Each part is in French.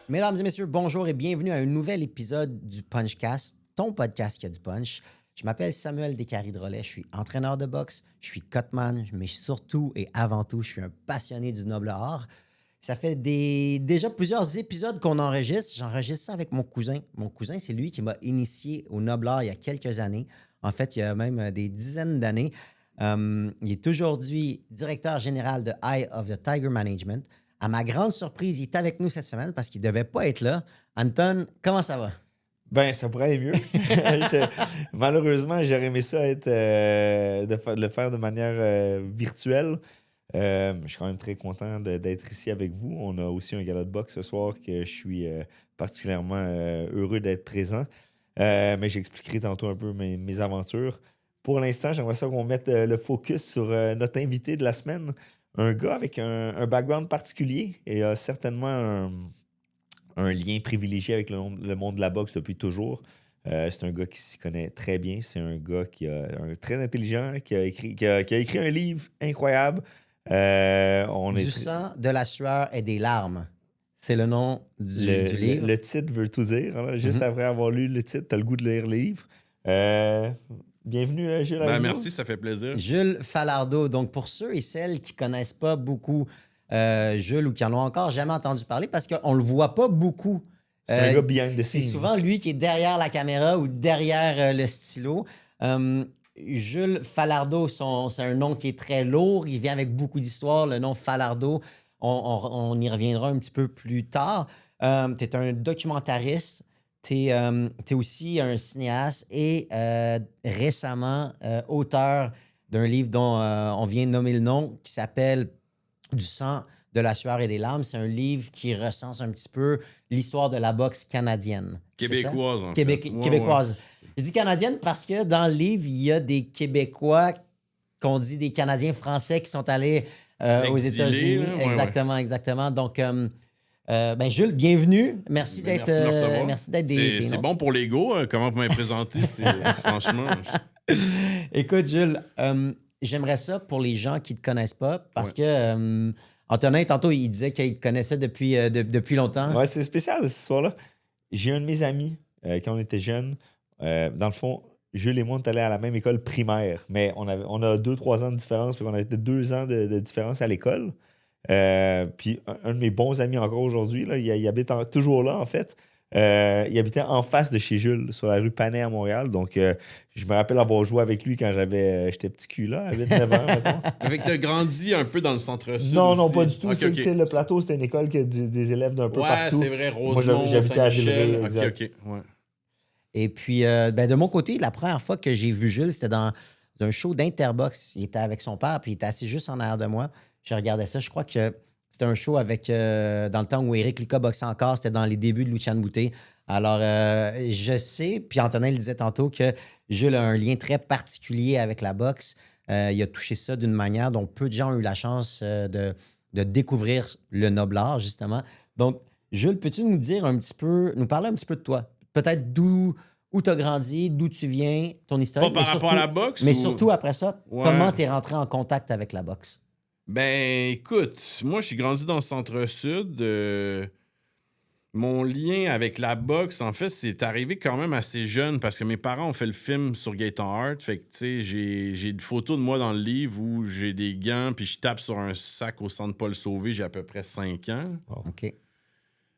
Mesdames et messieurs, bonjour et bienvenue à un nouvel épisode du Punchcast, ton podcast qui a du punch. Je m'appelle Samuel Descaries-Drolet, je suis entraîneur de boxe, je suis cutman, mais surtout et avant tout, je suis un passionné du noble art. Ça fait déjà plusieurs épisodes qu'on enregistre. J'enregistre ça avec mon cousin. Mon cousin, c'est lui qui m'a initié au noble art il y a quelques années. En fait, il y a même des dizaines d'années. Il est aujourd'hui directeur général de Eye of the Tiger Management. À ma grande surprise, il est avec nous cette semaine parce qu'il ne devait pas être là. Anton, comment ça va? Ben, ça pourrait aller mieux. Malheureusement, j'aurais aimé ça être, de le faire de manière virtuelle. Je suis quand même très content d'être ici avec vous. On a aussi un gala de boxe ce soir que je suis particulièrement heureux d'être présent. Mais j'expliquerai tantôt un peu mes aventures. Pour l'instant, j'aimerais ça qu'on mette le focus sur notre invité de la semaine. Un gars avec un background particulier et certainement un lien privilégié avec le monde de la boxe depuis toujours. C'est un gars qui s'y connaît très bien. C'est un gars très intelligent, qui a écrit un livre incroyable. Du sang, de la sueur et des larmes. C'est le nom du livre. Le titre veut tout dire. Hein, juste après avoir lu le titre, tu as le goût de lire le livre. Bienvenue, Jules. Merci, ça fait plaisir. Jules Falardeau. Donc, pour ceux et celles qui ne connaissent pas beaucoup Jules ou qui en ont encore jamais entendu parler, parce qu'on ne le voit pas beaucoup. C'est un gars behind the C'est scenes. souvent lui qui est derrière la caméra ou derrière le stylo. Jules Falardeau, c'est un nom qui est très lourd. Il vient avec beaucoup d'histoires. Le nom Falardeau, on y reviendra un petit peu plus tard. Tu es un documentariste. Tu es aussi un cinéaste et récemment auteur d'un livre dont on vient de nommer le nom, qui s'appelle Du sang, de la sueur et des larmes. C'est un livre qui recense un petit peu l'histoire de la boxe canadienne. Québécoise, en fait. fait. Québécoise. Ouais. Je dis canadienne parce que dans le livre, il y a des Québécois qu'on dit des Canadiens français qui sont allés aux États-Unis. Exactement. Donc, Jules, bienvenue. Merci d'être des C'est bon pour l'ego. Comment vous m'avez présenté? Franchement. Écoute, Jules, j'aimerais ça pour les gens qui ne te connaissent pas parce que Antonin, tantôt, il disait qu'il te connaissait depuis longtemps. Ouais, c'est spécial, cette histoire-là. J'ai un de mes amis, quand on était jeunes, dans le fond, Jules et moi, on est allés à la même école primaire, mais on a 2-3 ans de différence, on a 2 ans de différence à l'école. Puis un de mes bons amis encore aujourd'hui, là, il habite toujours là, en fait. Il habitait en face de chez Jules, sur la rue Panay à Montréal. Donc, je me rappelle avoir joué avec lui quand j'étais petit cul là, à 8-9 ans, mettons. Avec t'as grandi un peu dans le centre-sud Non, aussi. non, pas du tout. Okay. Le plateau, c'était une école qui a des élèves d'un peu partout. Ouais, c'est vrai, Rosemont, moi, j'habitais à Villeray. OK. Ouais. Et puis, de mon côté, la première fois que j'ai vu Jules, c'était dans un show d'Interbox. Il était avec son père, puis il était assis juste en arrière de moi. Je regardais ça. Je crois que c'était un show avec, dans le temps où Éric Lucas boxait encore, c'était dans les débuts de Lucian Boutet. Alors, je sais, puis Antonin le disait tantôt, que Jules a un lien très particulier avec la boxe. Il a touché ça d'une manière dont peu de gens ont eu la chance de découvrir le noble art, justement. Donc, Jules, peux-tu nous parler un petit peu de toi? Peut-être où tu as grandi, d'où tu viens, ton histoire. Pas par rapport à la boxe? Mais surtout, après ça, comment tu es rentré en contact avec la boxe? Ben, écoute, moi, je suis grandi dans le centre-sud. Mon lien avec la boxe, en fait, c'est arrivé quand même assez jeune parce que mes parents ont fait le film sur Gaëtan Hart. Fait que, tu sais, j'ai une photo de moi dans le livre où j'ai des gants puis je tape sur un sac au centre Paul Sauvé. J'ai à peu près 5 ans. Oh, OK.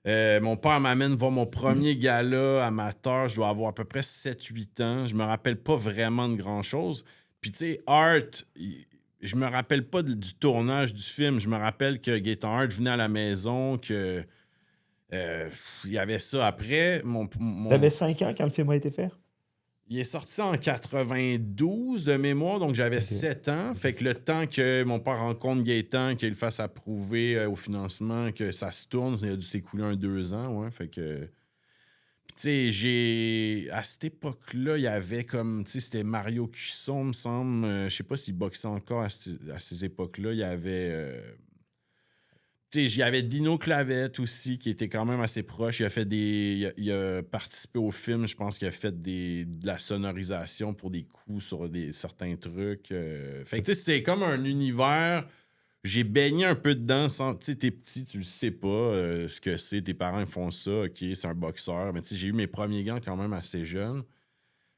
Mon père m'amène voir mon premier gala amateur. Je dois avoir à peu près 7-8 ans. Je me rappelle pas vraiment de grand-chose. Puis, tu sais, Hart, je me rappelle pas du tournage du film. Je me rappelle que Gaëtan Hart venait à la maison, que il y avait ça après. T'avais 5 ans quand le film a été fait? Il est sorti en 92 de mémoire, donc j'avais 7 ans. Fait que le temps que mon père rencontre Gaëtan, qu'il fasse approuver au financement, que ça se tourne, il a dû s'écouler 2 ans, ouais. Fait que... Tu sais, à cette époque-là, il y avait comme... Tu sais, c'était Mario Cusson, me semble. Je sais pas s'il boxait encore à ces époques-là. Il y avait... Tu sais, il y avait Dino Clavette aussi, qui était quand même assez proche. Il a participé au film, je pense qu'il a fait de la sonorisation pour des coups sur certains trucs. Fait que, tu sais, c'était comme un univers... j'ai baigné un peu dedans sans. Tu sais, t'es petit, tu le sais pas ce que c'est. Tes parents ils font ça, OK, c'est un boxeur. Mais tu sais, j'ai eu mes premiers gants quand même assez jeune.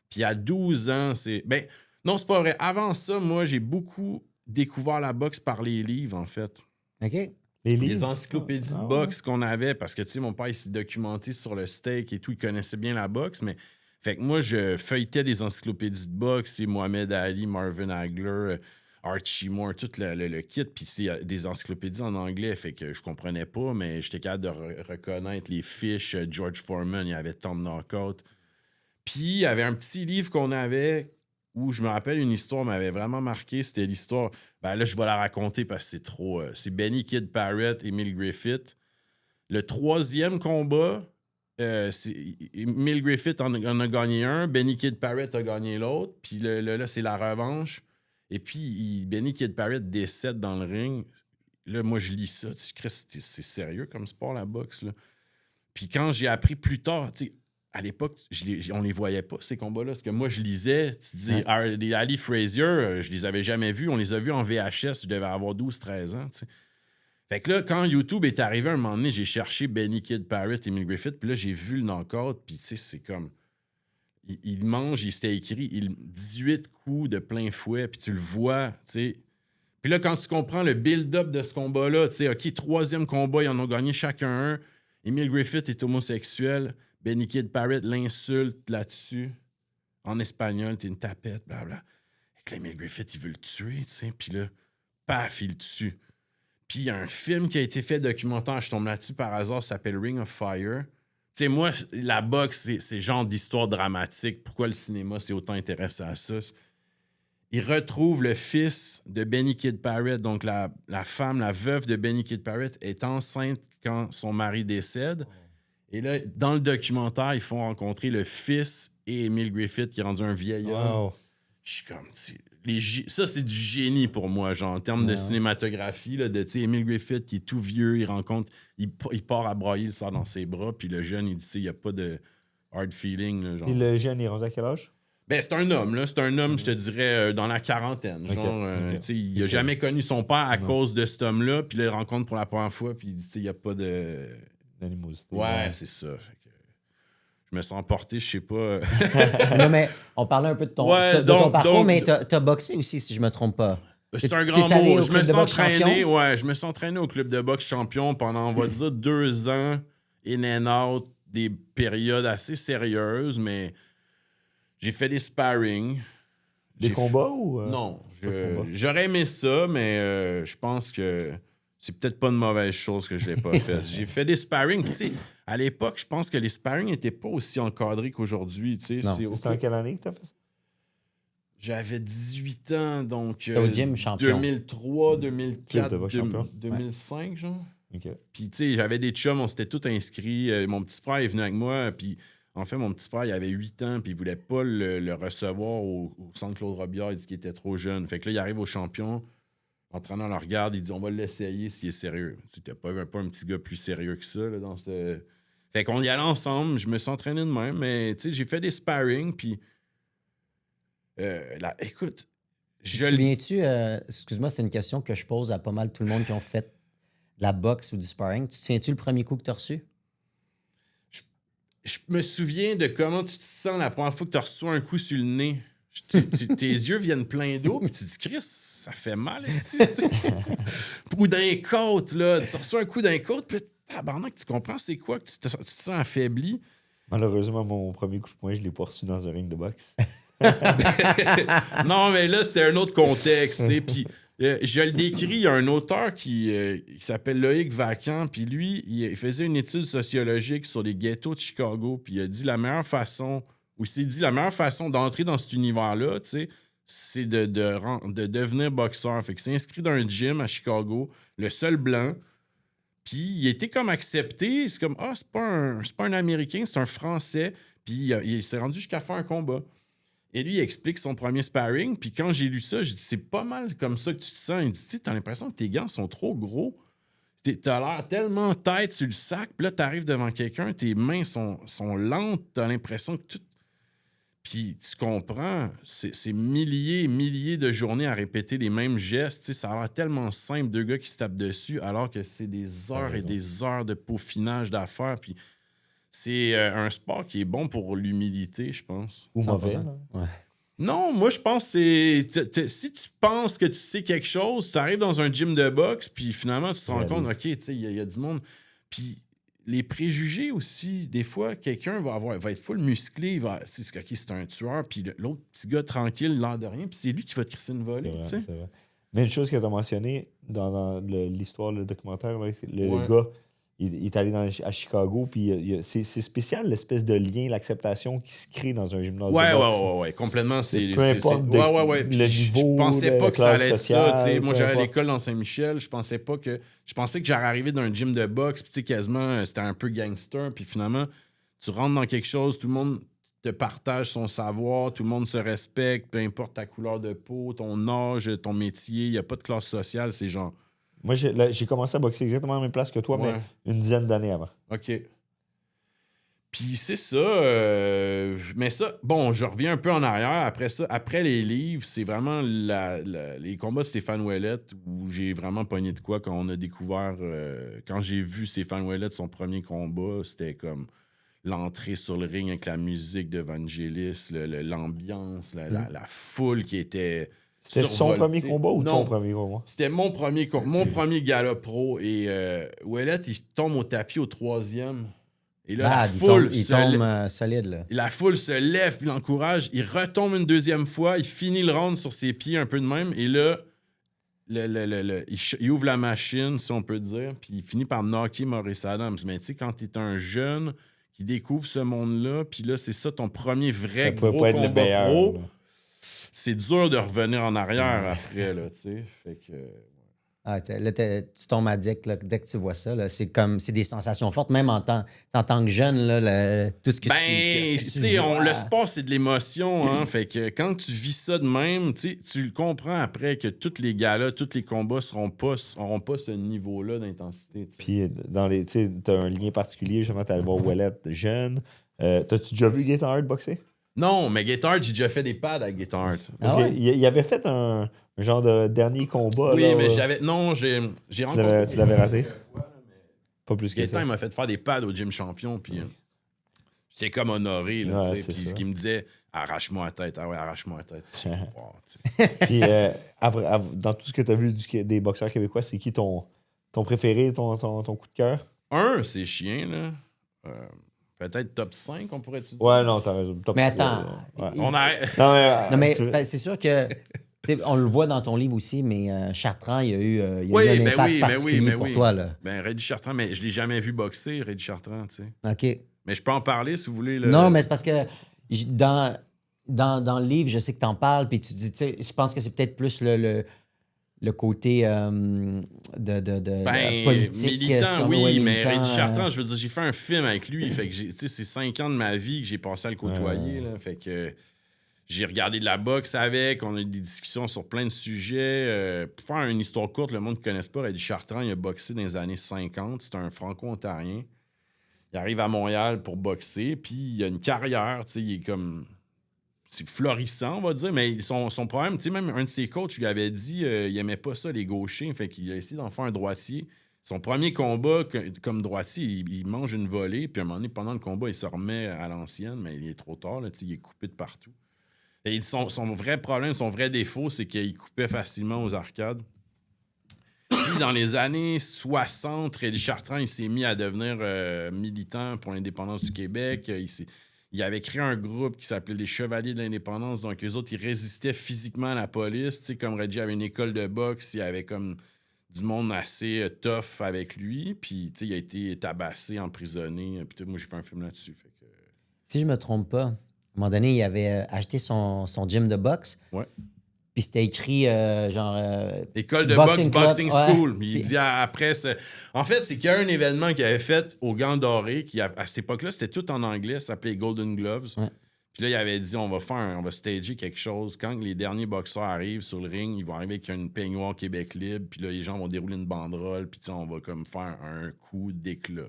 Puis à 12 ans, c'est. Ben, non, c'est pas vrai. Avant ça, moi, j'ai beaucoup découvert la boxe par les livres, en fait. OK. Les Les livres? encyclopédies de boxe qu'on avait, parce que, tu sais, mon père, il s'est documenté sur le steak et tout, il connaissait bien la boxe, mais... Fait que moi, je feuilletais des encyclopédies de boxe, c'est Mohamed Ali, Marvin Hagler, Archie Moore, tout le kit, puis c'est des encyclopédies en anglais, fait que je comprenais pas, mais j'étais capable de reconnaître les fiches. George Foreman, il y avait tant de knockouts. Puis il y avait un petit livre qu'on avait où je me rappelle une histoire m'avait vraiment marqué. C'était l'histoire. Ben là, je vais la raconter parce que c'est trop. C'est Benny Kid Barrett, Emil Griffith. Le troisième combat, Emil Griffith en a gagné un, Benny Kid Barrett a gagné l'autre. Puis là, c'est la revanche. Et puis, Benny Kid Barrett décède dans le ring. Là, moi, je lis ça. Tu sais, c'est sérieux comme sport, la boxe. Là. Puis quand j'ai appris plus tard, tu sais, à l'époque, on les voyait pas, ces combats-là. Parce que moi, je lisais, tu dis, des Ali Frazier, je les avais jamais vus. On les a vus en VHS, je devais avoir 12-13 ans, tu sais. Fait que là, quand YouTube est arrivé, un moment donné, j'ai cherché Benny Kid Barrett et Emil Griffith, puis là, j'ai vu le knockout, puis tu sais, c'est comme... Il mange, c'était écrit 18 coups de plein fouet, puis tu le vois, tu sais. Puis là, quand tu comprends le build-up de ce combat-là, tu sais, OK, troisième combat, ils en ont gagné chacun un. Emil Griffith est homosexuel. Benny Kid Barrett l'insulte là-dessus. En espagnol, t'es une tapette, blablabla. Et là, Emil Griffith, il veut le tuer, tu sais. Puis là, paf, il le tue. Puis il y a un film qui a été fait documentaire, je tombe là-dessus par hasard, ça s'appelle Ring of Fire. Tu sais, moi, la boxe, c'est genre d'histoire dramatique. Pourquoi le cinéma s'est autant intéressé à ça? Il retrouve le fils de Benny Kid Barrett, donc la femme, la veuve de Benny Kid Barrett, est enceinte quand son mari décède. Et là, dans le documentaire, ils font rencontrer le fils et Emil Griffith, qui est rendu un vieil homme. Wow. Je suis comme, ça, c'est du génie pour moi, genre, en termes de cinématographie, là, de, tu sais, Emil Griffith, qui est tout vieux, il part à broyer, il sort dans ses bras, puis le jeune, il dit, il n'y a pas de hard feeling, là, genre. Puis le jeune, il est rendu à quel âge? Ben, c'est un homme, là. C'est un homme, je te dirais, dans la quarantaine. Genre, tu sais, il n'a jamais connu son père à cause de cet homme-là, puis là, il le rencontre pour la première fois, puis il dit, il n'y a pas de... D'animosité. Ouais, c'est ça. Fait que je me sens porté, je sais pas. Non, mais on parlait un peu de ton, Ouais, de ton donc- parcours, donc- mais t'as boxé aussi, si je me trompe pas. C'est T'es- un grand t'es allé mot. au Je club me de suis boxe entraîné, champion? ouais, je me suis entraîné au club de boxe champion pendant, on va dire, 2 ans, in and out, des périodes assez sérieuses, mais j'ai fait des sparring. Des J'ai combats ou... Non, pas de combat? j'aurais aimé ça, mais je pense que c'est peut-être pas une mauvaise chose que je l'ai pas fait. J'ai fait des sparring. Tu sais, à l'époque, je pense que les sparring n'étaient pas aussi encadrés qu'aujourd'hui. Tu sais, Non. C'était en quelle année que t'as fait ça? J'avais 18 ans, donc Au gym champion. 2003, Club 2004, de boxe champion. 2005, genre. OK. Puis, tu sais, j'avais des chums, on s'était tous inscrits. Mon petit frère est venu avec moi, puis en fait, mon petit frère, il avait 8 ans, puis il voulait pas le recevoir au centre Claude Robillard. Il dit qu'il était trop jeune. Fait que là, il arrive au champion, l'entraîneur le regarde, il dit on va l'essayer s'il est sérieux. C'était pas un petit gars plus sérieux que ça, là, dans ce. Fait qu'on y allait ensemble, je me suis entraîné de même, mais tu sais, j'ai fait des sparring, puis. Écoute, Tu te souviens-tu, excuse-moi, c'est une question que je pose à pas mal tout le monde qui ont fait de la boxe ou du sparring. Tu te souviens-tu le premier coup que tu as reçu? Je me souviens de comment tu te sens la première fois que tu reçois un coup sur le nez. Tes yeux viennent pleins d'eau, puis tu te dis, Chris, ça fait mal ici. Ou d'un côte, là. Tu reçois un coup d'un côte, puis tabarnak, tu comprends c'est quoi que tu te sens affaibli. Malheureusement, mon premier coup de poing, je l'ai pas reçu dans un ring de boxe. Non, mais là, c'est un autre contexte, tu sais. Puis je le décris, il y a un auteur qui s'appelle Loïc Vacant, puis lui, il faisait une étude sociologique sur les ghettos de Chicago, puis il a dit la meilleure façon d'entrer dans cet univers-là, tu sais, c'est de devenir boxeur. Fait que c'est inscrit dans un gym à Chicago, le seul blanc. Puis il était comme accepté. C'est comme, c'est pas un Américain, c'est un Français. Puis il s'est rendu jusqu'à faire un combat. Et lui, il explique son premier sparring. Puis quand j'ai lu ça, j'ai dit, c'est pas mal comme ça que tu te sens. Il dit, tu sais, t'as l'impression que tes gants sont trop gros. T'as l'air tellement tête sur le sac. Puis là, t'arrives devant quelqu'un, tes mains sont lentes. T'as l'impression que tout... Puis tu comprends, c'est milliers de journées à répéter les mêmes gestes. Tu sais, ça a l'air tellement simple, deux gars qui se tapent dessus, alors que c'est des heures et des heures de peaufinage d'affaires. Puis c'est un sport qui est bon pour l'humilité, je pense. Ou 100%. mauvais. Là. Ouais. Non, moi, je pense que c'est... Si tu penses que tu sais quelque chose, tu arrives dans un gym de boxe, puis finalement, tu te rends compte, OK, tu sais, il y a du monde. Puis les préjugés aussi, des fois, quelqu'un va être full musclé, OK, c'est un tueur, puis l'autre petit gars tranquille, l'air de rien, puis c'est lui qui va te crisser une volée, tu sais. C'est vrai. Mais une chose que tu as mentionnée dans l'histoire, le documentaire, là, le Ouais. gars, il est allé à Chicago, puis c'est spécial l'espèce de lien, l'acceptation qui se crée dans un gymnase de boxe. Ouais, complètement. Peu importe Ouais. le Puis niveau, je pensais de pas que ça classe allait être sociale, ça. Tu sais. Moi, peu j'allais à importe. l'école dans Saint-Michel. Je pensais que j'allais arriver dans un gym de boxe, puis tu sais, quasiment, c'était un peu gangster. Puis finalement, tu rentres dans quelque chose, tout le monde te partage son savoir, tout le monde se respecte, peu importe ta couleur de peau, ton âge, ton métier, il n'y a pas de classe sociale, c'est genre... Moi, j'ai commencé à boxer exactement à la même place que toi, Ouais. mais une dizaine d'années avant. OK. Puis c'est ça, mais ça, bon, je reviens un peu en arrière. Après ça, après les livres, c'est vraiment les combats de Stéphane Ouellette où j'ai vraiment pogné de quoi quand on a découvert, quand j'ai vu Stéphane Ouellette, son premier combat, c'était comme l'entrée sur le ring avec la musique de Vangelis, l'ambiance, la foule qui était... C'était son survoltée. premier combat ou Non, ton premier combat? c'était mon premier gala pro. Et Ouellette, il tombe au tapis au 3e. Et là, Bad, il tombe solide, là. la foule se lève puis l'encourage. Il retombe une deuxième fois. Il finit le round sur ses pieds un peu de même. Et là, il ouvre la machine, si on peut dire. Puis il finit par knocker Maurice Adams. Mais tu sais, quand tu es un jeune qui découvre ce monde-là, puis là, c'est ça ton premier vrai Ça gros peut pas être le combat meilleur. pro, Là. c'est dur de revenir en arrière après, là, tu sais. Fait que... Ah, là, tu tombes addict là, dès que tu vois ça. C'est des sensations fortes, même en tant que jeune, là, tout ce que tu sais, vois. le sport, c'est de l'émotion, hein. Fait que quand tu vis ça de même, tu le comprends après que tous les gars-là, tous les combats auront pas ce niveau-là d'intensité. T'sais. Puis, t'as un lien particulier, justement, t'es allé voir Ouellette jeune. T'as-tu déjà vu Gator Hart boxer? Non, mais Gator, j'ai déjà fait des pads avec Gator. Parce qu'il avait fait un genre de dernier combat. Oui, là, mais j'ai rencontré... Tu l'avais raté? Pas plus que Gator, ça. il m'a fait faire des pads au gym champion, puis j'étais comme honoré, là, Ouais, tu sais. c'est Puis ça. ce qu'il me disait, arrache-moi la tête. Ah ouais, arrache-moi la tête. Wow, tu sais. Puis, dans tout ce que t'as vu des boxeurs québécois, c'est qui ton préféré, ton coup de cœur? C'est chiant, là. Peut-être top 5, on pourrait dire. Ouais, non, t'as raison. Mais attends. Ouais. On a... Non, mais tu- c'est sûr que. On le voit dans ton livre aussi, mais Chartrand, il y a eu un impact particulier pour toi. Là. Ben, Reddy Chartrand, mais je l'ai jamais vu boxer, Reddy Chartrand, tu sais. OK. Mais je peux en parler si vous voulez. Non, mais c'est parce que dans le livre, je sais que tu en parles, puis tu dis, tu sais, je pense que c'est peut-être plus le côté de politique. militant, oui, ouais, mais militant, Reddy Chartrand, je veux dire, j'ai fait un film avec lui, fait que c'est 5 ans de ma vie que j'ai passé à le côtoyer, là, fait que j'ai regardé de la boxe avec, on a eu des discussions sur plein de sujets. Pour faire une histoire courte, le monde ne connaisse pas, Reddy Chartrand, il a boxé dans les années 50, c'est un franco-ontarien. Il arrive à Montréal pour boxer, puis il a une carrière, tu sais, il est comme... C'est florissant, on va dire, mais son problème, tu sais, même un de ses coachs lui avait dit il aimait pas ça, les gauchers, fait qu'il a essayé d'en faire un droitier. Son premier combat comme droitier, il mange une volée, puis à un moment donné, pendant le combat, il se remet à l'ancienne, mais il est trop tard, là, tu sais, il est coupé de partout. Et son vrai problème, son vrai défaut, c'est qu'il coupait facilement aux arcades. Puis, dans les années 60, Reddy Chartrand, il s'est mis à devenir militant pour l'indépendance du Québec. Il avait créé un groupe qui s'appelait les Chevaliers de l'Indépendance. Donc, eux autres, ils résistaient physiquement à la police. Tu sais, comme Reddy avait une école de boxe, il y avait comme du monde assez tough avec lui. Puis, tu sais, il a été tabassé, emprisonné. Puis, moi, j'ai fait un film là-dessus. Fait que... Si je me trompe pas, à un moment donné, il avait acheté son gym de boxe. Ouais. Puis c'était écrit École de Boxing Boxing Club, School. ouais. Il Puis- dit après... En fait, c'est qu'il y a un événement qu'il avait fait au Gants Doré, qui, à cette époque-là, c'était tout en anglais, ça s'appelait Golden Gloves. Ouais. Puis là, il avait dit, on va stager quelque chose. Quand les derniers boxeurs arrivent sur le ring, ils vont arriver avec une peignoir Québec libre, puis là, les gens vont dérouler une banderole, puis on va comme faire un coup d'éclat.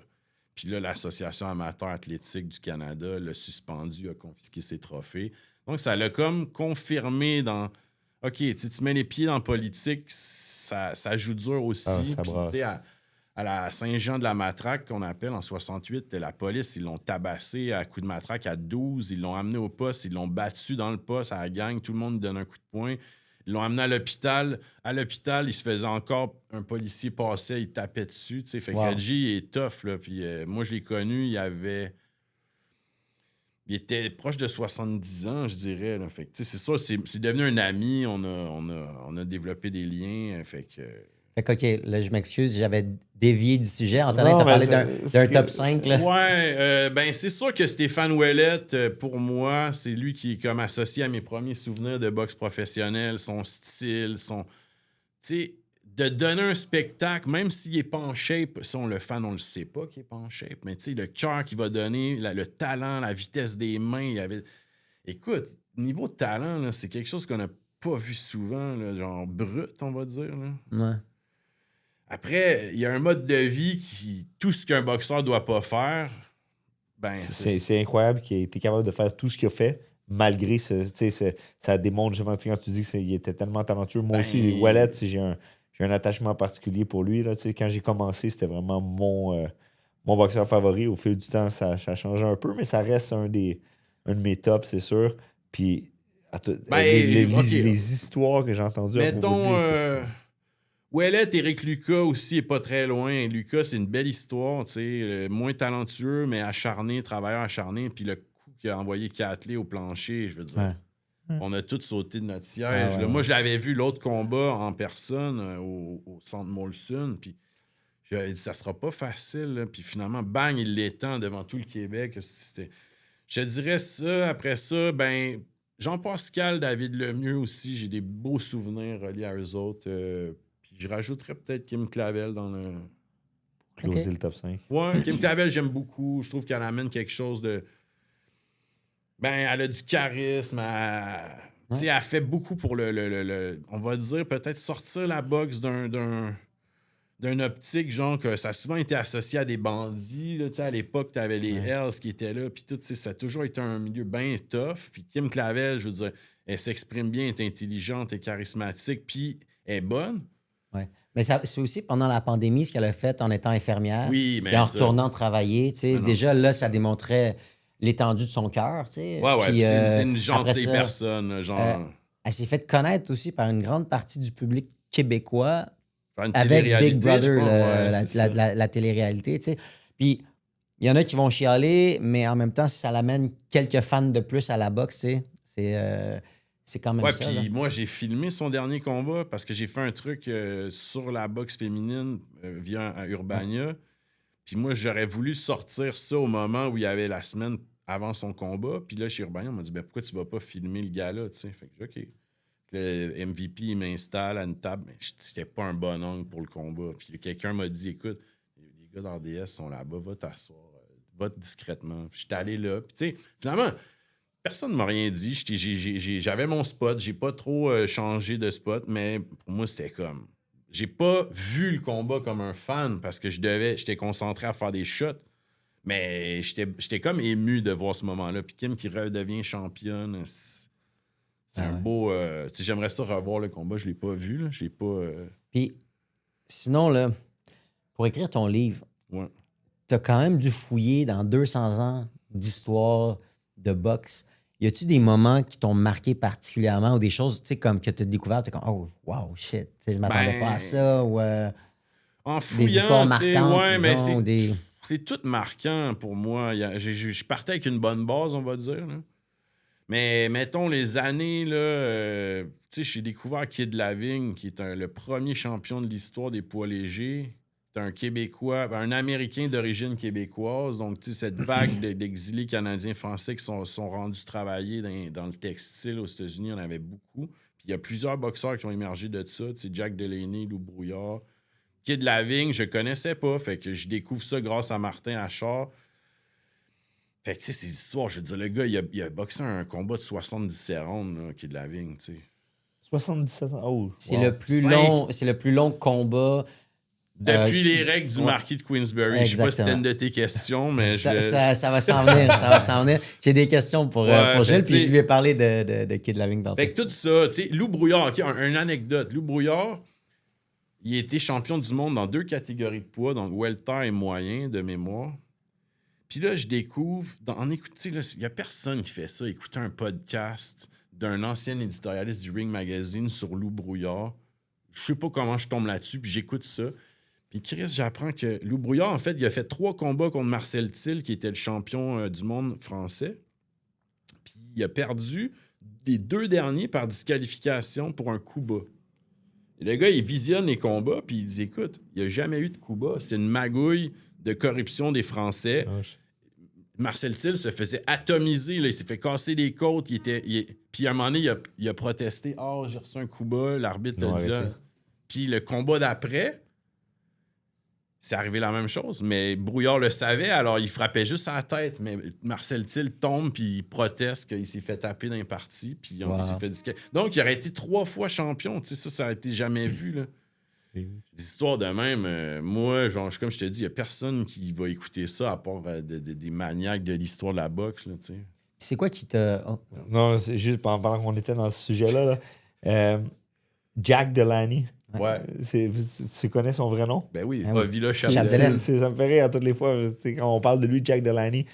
Puis là, l'Association amateur athlétique du Canada l'a suspendu, a confisqué ses trophées. Donc, ça l'a comme confirmé dans... OK, tu mets les pieds dans la politique, ça joue dur aussi. Ah, ça Puis, brasse. tu sais, à la Saint-Jean-de-la-Matraque, qu'on appelle en 68, la police, ils l'ont tabassé à coups de matraque à 12. Ils l'ont amené au poste, ils l'ont battu dans le poste à la gang. Tout le monde lui donne un coup de poing. Ils l'ont amené à l'hôpital. À l'hôpital, il se faisait encore... Un policier passait, il tapait dessus. Tu sais, fait que Reggie, il est tough. Là, puis moi, je l'ai connu, il était proche de 70 ans, je dirais. Là. Fait que, c'est ça, c'est devenu un ami. On a développé des liens. Fait que OK, là, je m'excuse, j'avais dévié du sujet en train de parler d'un top 5. Là. Ouais, ben c'est sûr que Stéphane Ouellette, pour moi, c'est lui qui est comme associé à mes premiers souvenirs de boxe professionnelle, son style, son... Tu sais, de donner un spectacle, même s'il n'est pas en shape, si on le fan, on le sait pas qu'il n'est pas en shape, mais tu sais, le cœur qu'il va donner, le talent, la vitesse des mains, il y avait... Écoute, niveau de talent, là, c'est quelque chose qu'on n'a pas vu souvent, là, genre brut, on va dire. Là. Ouais. Après, il y a un mode de vie qui... Tout ce qu'un boxeur doit pas faire, ben... C'est incroyable qu'il ait été capable de faire tout ce qu'il a fait, malgré ça démontre, justement, quand tu dis qu'il était tellement talentueux. Moi aussi, Ouellet, j'ai un attachement particulier pour lui. Là, quand j'ai commencé, c'était vraiment mon boxeur favori. Au fil du temps, ça a changé un peu, mais ça reste un de mes tops, c'est sûr. Puis, les histoires que j'ai entendues à propos de lui, Ouellet, Éric Lucas aussi est pas très loin. Lucas, c'est une belle histoire, tu sais, moins talentueux, mais acharné, travailleur acharné. Puis le coup qu'il a envoyé Catley au plancher, je veux dire, on a tous sauté de notre siège. Là. Moi, je l'avais vu l'autre combat en personne au centre Molson, puis j'avais dit, ça sera pas facile. Là. Puis finalement, bang, il l'étend devant tout le Québec. Je te dirais ça. Après ça, ben, Jean-Pascal, David Lemieux aussi, j'ai des beaux souvenirs reliés à eux autres. Je rajouterais peut-être Kim Clavel dans le... Closer le top 5. Ouais, Kim Clavel, j'aime beaucoup. Je trouve qu'elle amène quelque chose de... Ben, elle a du charisme. Elle fait beaucoup pour on va dire, peut-être sortir la boxe d'un optique, genre que ça a souvent été associé à des bandits. Là, à l'époque, tu avais les Hells qui étaient là. Puis tout, ça a toujours été un milieu bien tough. Puis Kim Clavel, je veux dire, elle s'exprime bien, elle est intelligente, elle est charismatique, puis elle est bonne. Ouais. Mais c'est aussi pendant la pandémie ce qu'elle a fait en étant infirmière. Oui, mais et en retournant travailler. Déjà, là, ça démontrait l'étendue de son cœur. Ouais, puis, c'est une gentille personne. Genre... elle s'est fait connaître aussi par une grande partie du public québécois avec Big Brother, la télé-réalité. T'sais. Puis il y en a qui vont chialer, mais en même temps, ça l'amène quelques fans de plus à la boxe. C'est quand même ça. Puis moi, j'ai filmé son dernier combat parce que j'ai fait un truc sur la boxe féminine via Urbania. Puis moi, j'aurais voulu sortir ça au moment où il y avait la semaine avant son combat. Puis là, chez Urbania, on m'a dit pourquoi tu vas pas filmer le gars-là? Fait que OK. Le MVP, il m'installe à une table. Mais c'était pas un bon angle pour le combat. Puis quelqu'un m'a dit écoute, les gars d'RDS sont là-bas, va t'asseoir, va discrètement. Puis j'étais allé là. Puis tu sais, finalement, personne ne m'a rien dit. J'avais mon spot. J'ai pas trop changé de spot, mais pour moi, c'était comme... J'ai pas vu le combat comme un fan parce que j'étais concentré à faire des shots, mais j'étais comme ému de voir ce moment-là. Puis Kim qui redevient championne, c'est un beau... j'aimerais ça revoir le combat. Je l'ai pas vu. Là. Je l'ai pas... Puis, sinon, là, pour écrire ton livre, t'as quand même dû fouiller dans 200 ans d'histoire de boxe. Y a-tu des moments qui t'ont marqué particulièrement ou des choses, tu sais, comme que tu as découvert, t'es comme, oh, wow, shit, je m'attendais pas à ça, ou en fouillant, des histoires marquantes, mais c'est tout marquant pour moi. Je partais avec une bonne base, on va dire, là. Mais mettons les années, là, tu sais, j'ai découvert Kid Lavigne, qui est le premier champion de l'histoire des poids légers. C'est un Québécois, un Américain d'origine québécoise. Donc, tu sais, cette vague d'exilés canadiens-français qui sont rendus travailler dans le textile aux États-Unis, il y en avait beaucoup. Puis il y a plusieurs boxeurs qui ont émergé de ça. Tu sais, Jack Delaney, Lou Brouillard. Kid Lavigne, je connaissais pas. Fait que je découvre ça grâce à Martin Achard. Fait que, tu sais, ces histoires, je veux dire, le gars, il a boxé un combat de 77 rounds, là, Kid Lavigne, tu sais. 77 ans. Oh, c'est le plus long combat Depuis les règles du marquis de Queensberry. Je sais pas si c'était une de tes questions, mais ça va s'en venir. Ça va s'en venir. J'ai des questions pour Gilles, puis je lui ai parlé de Kid Loving tantôt. Fait que tout ça, tu sais, Lou Brouillard, OK, une anecdote. Lou Brouillard, il a été champion du monde dans 2 catégories de poids, donc welter et moyen de mémoire. Puis là, je découvre, en écoutant, il n'y a personne qui fait ça, écouter un podcast d'un ancien éditorialiste du Ring Magazine sur Lou Brouillard. Je sais pas comment je tombe là-dessus, puis j'écoute ça. Puis Chris, j'apprends que Lou Brouillard, en fait, il a fait 3 combats contre Marcel Thill, qui était le champion du monde français. Puis il a perdu les 2 derniers par disqualification pour un coup bas. Et le gars, il visionne les combats, puis il dit, écoute, il n'y a jamais eu de coup bas. C'est une magouille de corruption des Français. Marcel Thill se faisait atomiser, là, il s'est fait casser les côtes. Puis à un moment donné, il a protesté. « Ah, j'ai reçu un coup bas. » L'arbitre a dit. Puis le combat d'après, c'est arrivé la même chose. Mais Brouillard le savait, alors il frappait juste à la tête. Mais Marcel Thill tombe, puis il proteste qu'il s'est fait taper dans les parties. Puis il s'est fait disqualifier. Donc, il aurait été 3 fois champion. Tu sais, ça aurait été jamais vu, là. Des histoires de même, moi, genre, comme je te dis, il n'y a personne qui va écouter ça à part des maniaques de l'histoire de la boxe. Là, c'est quoi qui t'a. Oh. Non, c'est juste pendant qu'on était dans ce sujet-là. Jack Delaney. Ouais. Tu connais son vrai nom? Ben oui, Avila Chapdelaine. Ça me fait rire à toutes les fois. Quand on parle de lui, Jack Delaney,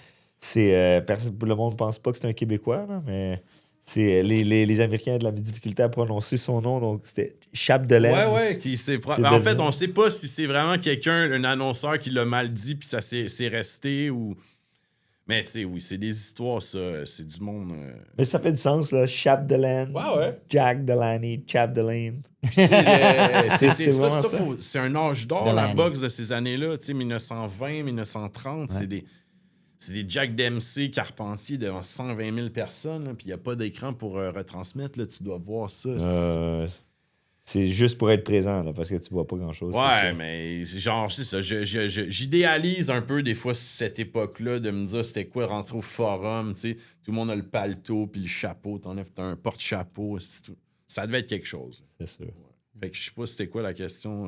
le monde ne pense pas que c'est un Québécois, là, mais. C'est les Américains ont de la difficulté à prononcer son nom, donc c'était Chapdelaine. Ouais. En fait, on sait pas si c'est vraiment quelqu'un, un annonceur qui l'a mal dit, puis ça c'est resté ou. Mais tu sais, oui, c'est des histoires, ça. C'est du monde. Mais ça fait du sens, là. Chapdelaine. Ouais. Jack Delaney, Chapdelaine. C'est un âge d'or, la boxe de ces années-là. Tu sais, 1920, 1930, c'est des Jack Dempsey Carpentier devant 120 000 personnes, puis il n'y a pas d'écran pour retransmettre. Là, tu dois voir ça. C'est juste pour être présent, là, parce que tu vois pas grand-chose. Ouais, mais genre, c'est ça. J'idéalise un peu des fois cette époque-là de me dire c'était quoi rentrer au forum. Tu sais, tout le monde a le paletot puis le chapeau. T'as un porte-chapeau. Ça devait être quelque chose. C'est sûr. Ouais. Fait que je sais pas c'était quoi la question.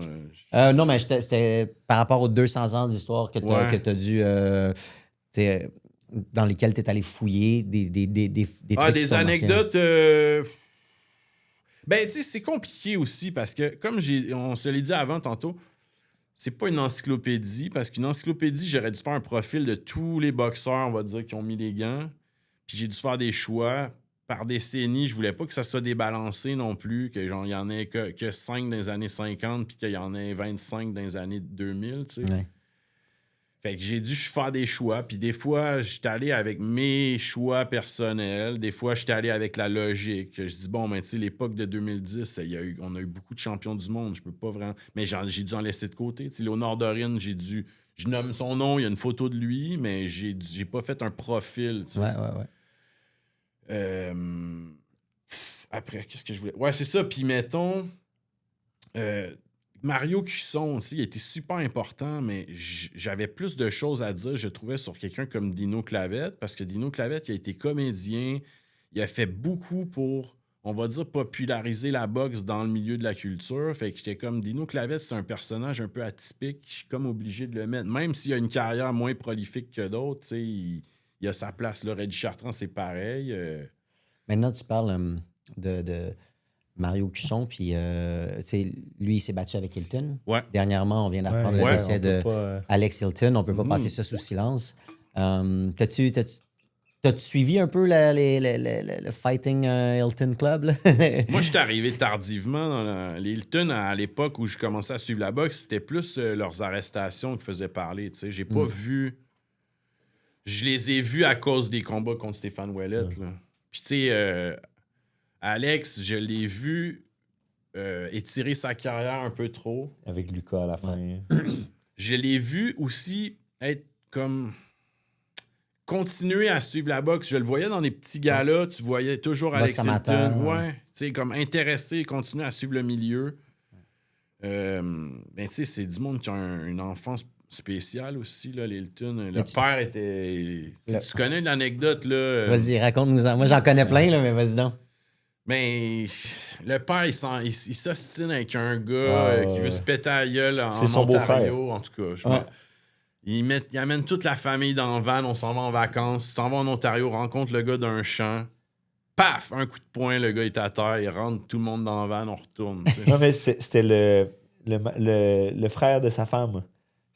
Non, mais c'était par rapport aux 200 ans d'histoire que tu as dû. Dans lesquels tu es allé fouiller des trucs. Des anecdotes. Ben, tu sais, c'est compliqué aussi parce que, comme on se l'a dit avant tantôt, c'est pas une encyclopédie parce qu'une encyclopédie, j'aurais dû faire un profil de tous les boxeurs, on va dire, qui ont mis les gants. Puis j'ai dû faire des choix par décennie. Je voulais pas que ça soit débalancé non plus, que genre il y en ait que 5 dans les années 50 puis qu'il y en ait 25 dans les années 2000, tu sais. Ouais. Fait que j'ai dû faire des choix. Puis des fois, j'étais allé avec mes choix personnels. Des fois, j'étais allé avec la logique. Je dis, bon, ben, tu sais, l'époque de 2010, on a eu beaucoup de champions du monde. Je peux pas vraiment... Mais j'ai dû en laisser de côté. Tu sais, Léonard Dorine, je nomme son nom, il y a une photo de lui, mais j'ai pas fait un profil. Tu sais. Ouais. Après, qu'est-ce que je voulais... Ouais, c'est ça. Puis mettons... Mario Cusson aussi, il était super important, mais j'avais plus de choses à dire, je trouvais, sur quelqu'un comme Dino Clavette, parce que Dino Clavette, il a été comédien, il a fait beaucoup pour, on va dire, populariser la boxe dans le milieu de la culture. Fait que j'étais comme, Dino Clavette, c'est un personnage un peu atypique, je suis comme obligé de le mettre. Même s'il a une carrière moins prolifique que d'autres, tu sais, il a sa place. Là, Reggie Chartrand, c'est pareil. Maintenant, tu parles de Mario Cusson, puis lui, il s'est battu avec Hilton. Ouais. Dernièrement, on vient d'apprendre le décès de Alex Hilton. On ne peut pas passer ça sous silence. T'as-tu suivi un peu le Fighting Hilton Club? Là? Moi, je suis arrivé tardivement dans les Hilton à l'époque où je commençais à suivre la boxe. C'était plus leurs arrestations qui faisaient parler. J'ai pas vu... Je les ai vus à cause des combats contre Stéphane Ouellet. Puis, tu sais... Alex, je l'ai vu étirer sa carrière un peu trop. Avec Lucas à la fin. Je l'ai vu aussi être comme... continuer à suivre la boxe. Je le voyais dans des petits galas. Tu voyais toujours Alex Hilton. Ouais. Tu sais, comme intéressé, continuer à suivre le milieu. Ben, tu sais, c'est du monde qui a une enfance spéciale aussi, là, Hilton. Le père était... Tu connais l'anecdote, là? Vas-y, raconte-nous-en. Moi, j'en connais plein, là, mais vas-y donc. Mais le père, il s'ostine avec un gars qui veut se péter à la gueule en son Ontario. En tout cas, Ouais. il amène toute la famille dans le van, on s'en va en vacances, il s'en va en Ontario, rencontre le gars d'un champ. Paf! Un coup de poing, le gars est à terre, il rentre tout le monde dans le van, on retourne. Non, mais c'était le frère de sa femme.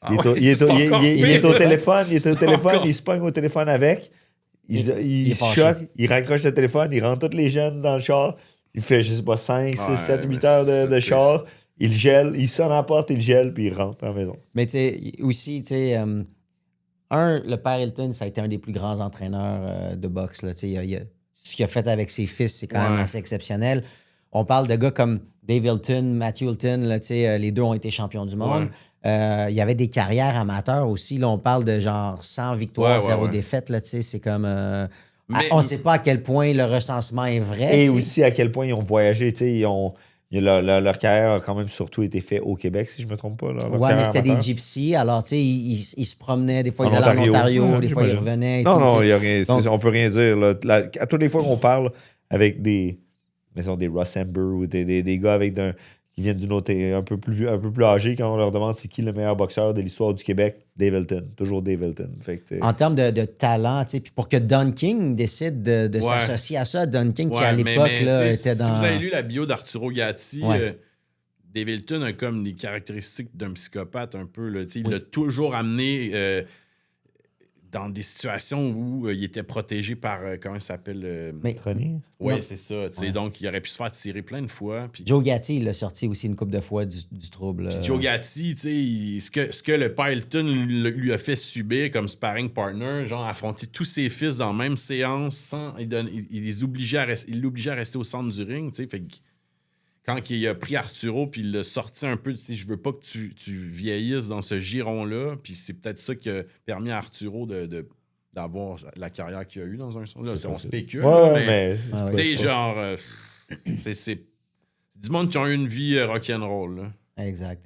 Il Ah ouais, est c'est encore au pire. téléphone, il encore- se pogne au téléphone avec. Il est se fâché. choque, il raccroche le téléphone, il rentre tous les jeunes dans le char. Il fait, je sais pas, 5, 6, Ouais, 7, 8 mais heures ça, de tu sais. char. Il gèle, il sonne à la porte, il gèle, puis il rentre à la maison. Mais tu sais, aussi, tu sais, le père Hilton, ça a été un des plus grands entraîneurs de boxe. Là, tu sais, ce qu'il a fait avec ses fils, c'est quand même assez exceptionnel. On parle de gars comme Dave Hilton, Matthew Hilton, là, tu sais, les deux ont été champions du monde. Il y avait des carrières amateurs aussi. Là, on parle de genre 100 victoires, 0 défaites. Là, tu sais, c'est comme... on ne sait pas à quel point le recensement est vrai. Et tu sais. aussi à quel point ils ont voyagé. Tu sais, leur carrière a quand même surtout été faite au Québec, si je me trompe pas. Leur Ouais, mais carrière c'était des amateur. gypsies. Alors, tu sais, ils se promenaient. Des fois, ils En allaient en Ontario. Ouais, Des fois, ils j'imagine. revenaient. Et Non, tout, non, tu il sais. y a rien. Donc- On peut rien dire. Là. À toutes les fois qu'on parle avec des Russ Amber ou des gars qui viennent d'une autre un peu plus âgés, quand on leur demande c'est qui le meilleur boxeur de l'histoire du Québec, Dave Hilton. Toujours Dave Hilton. Fait que, En termes de talent, tu sais, puis pour que Don King décide de s'associer à ça, Don King, qui à l'époque là, tu sais, était dans... Si vous avez lu la bio d'Arturo Gatti, Ouais. Dave Hilton a comme des caractéristiques d'un psychopathe un peu. Là, tu sais, il l'a toujours amené dans des situations où il était protégé par, comment il s'appelle? Mais Trony. Oui, Non. c'est ça. Tu sais, donc, il aurait pu se faire tirer plein de fois. Puis Joe Gatti, il l'a sorti aussi une couple de fois du trouble. Joe Gatti, tu sais, ce que le père Hilton lui a fait subir comme sparring partner, genre affronter tous ses fils dans la même séance, sans, il l'obligeait à rester au centre du ring, tu sais, fait que quand il a pris Arturo puis il l'a sorti un peu, tu sais, je veux pas que tu vieillisses dans ce giron-là, puis c'est peut-être ça qui a permis à Arturo d'avoir la carrière qu'il a eue dans un sens. Là, on spécule, là, Ouais, mais. Ah ouais. tu sais, genre, c'est du monde qui ont eu une vie rock'n'roll, là. Exact.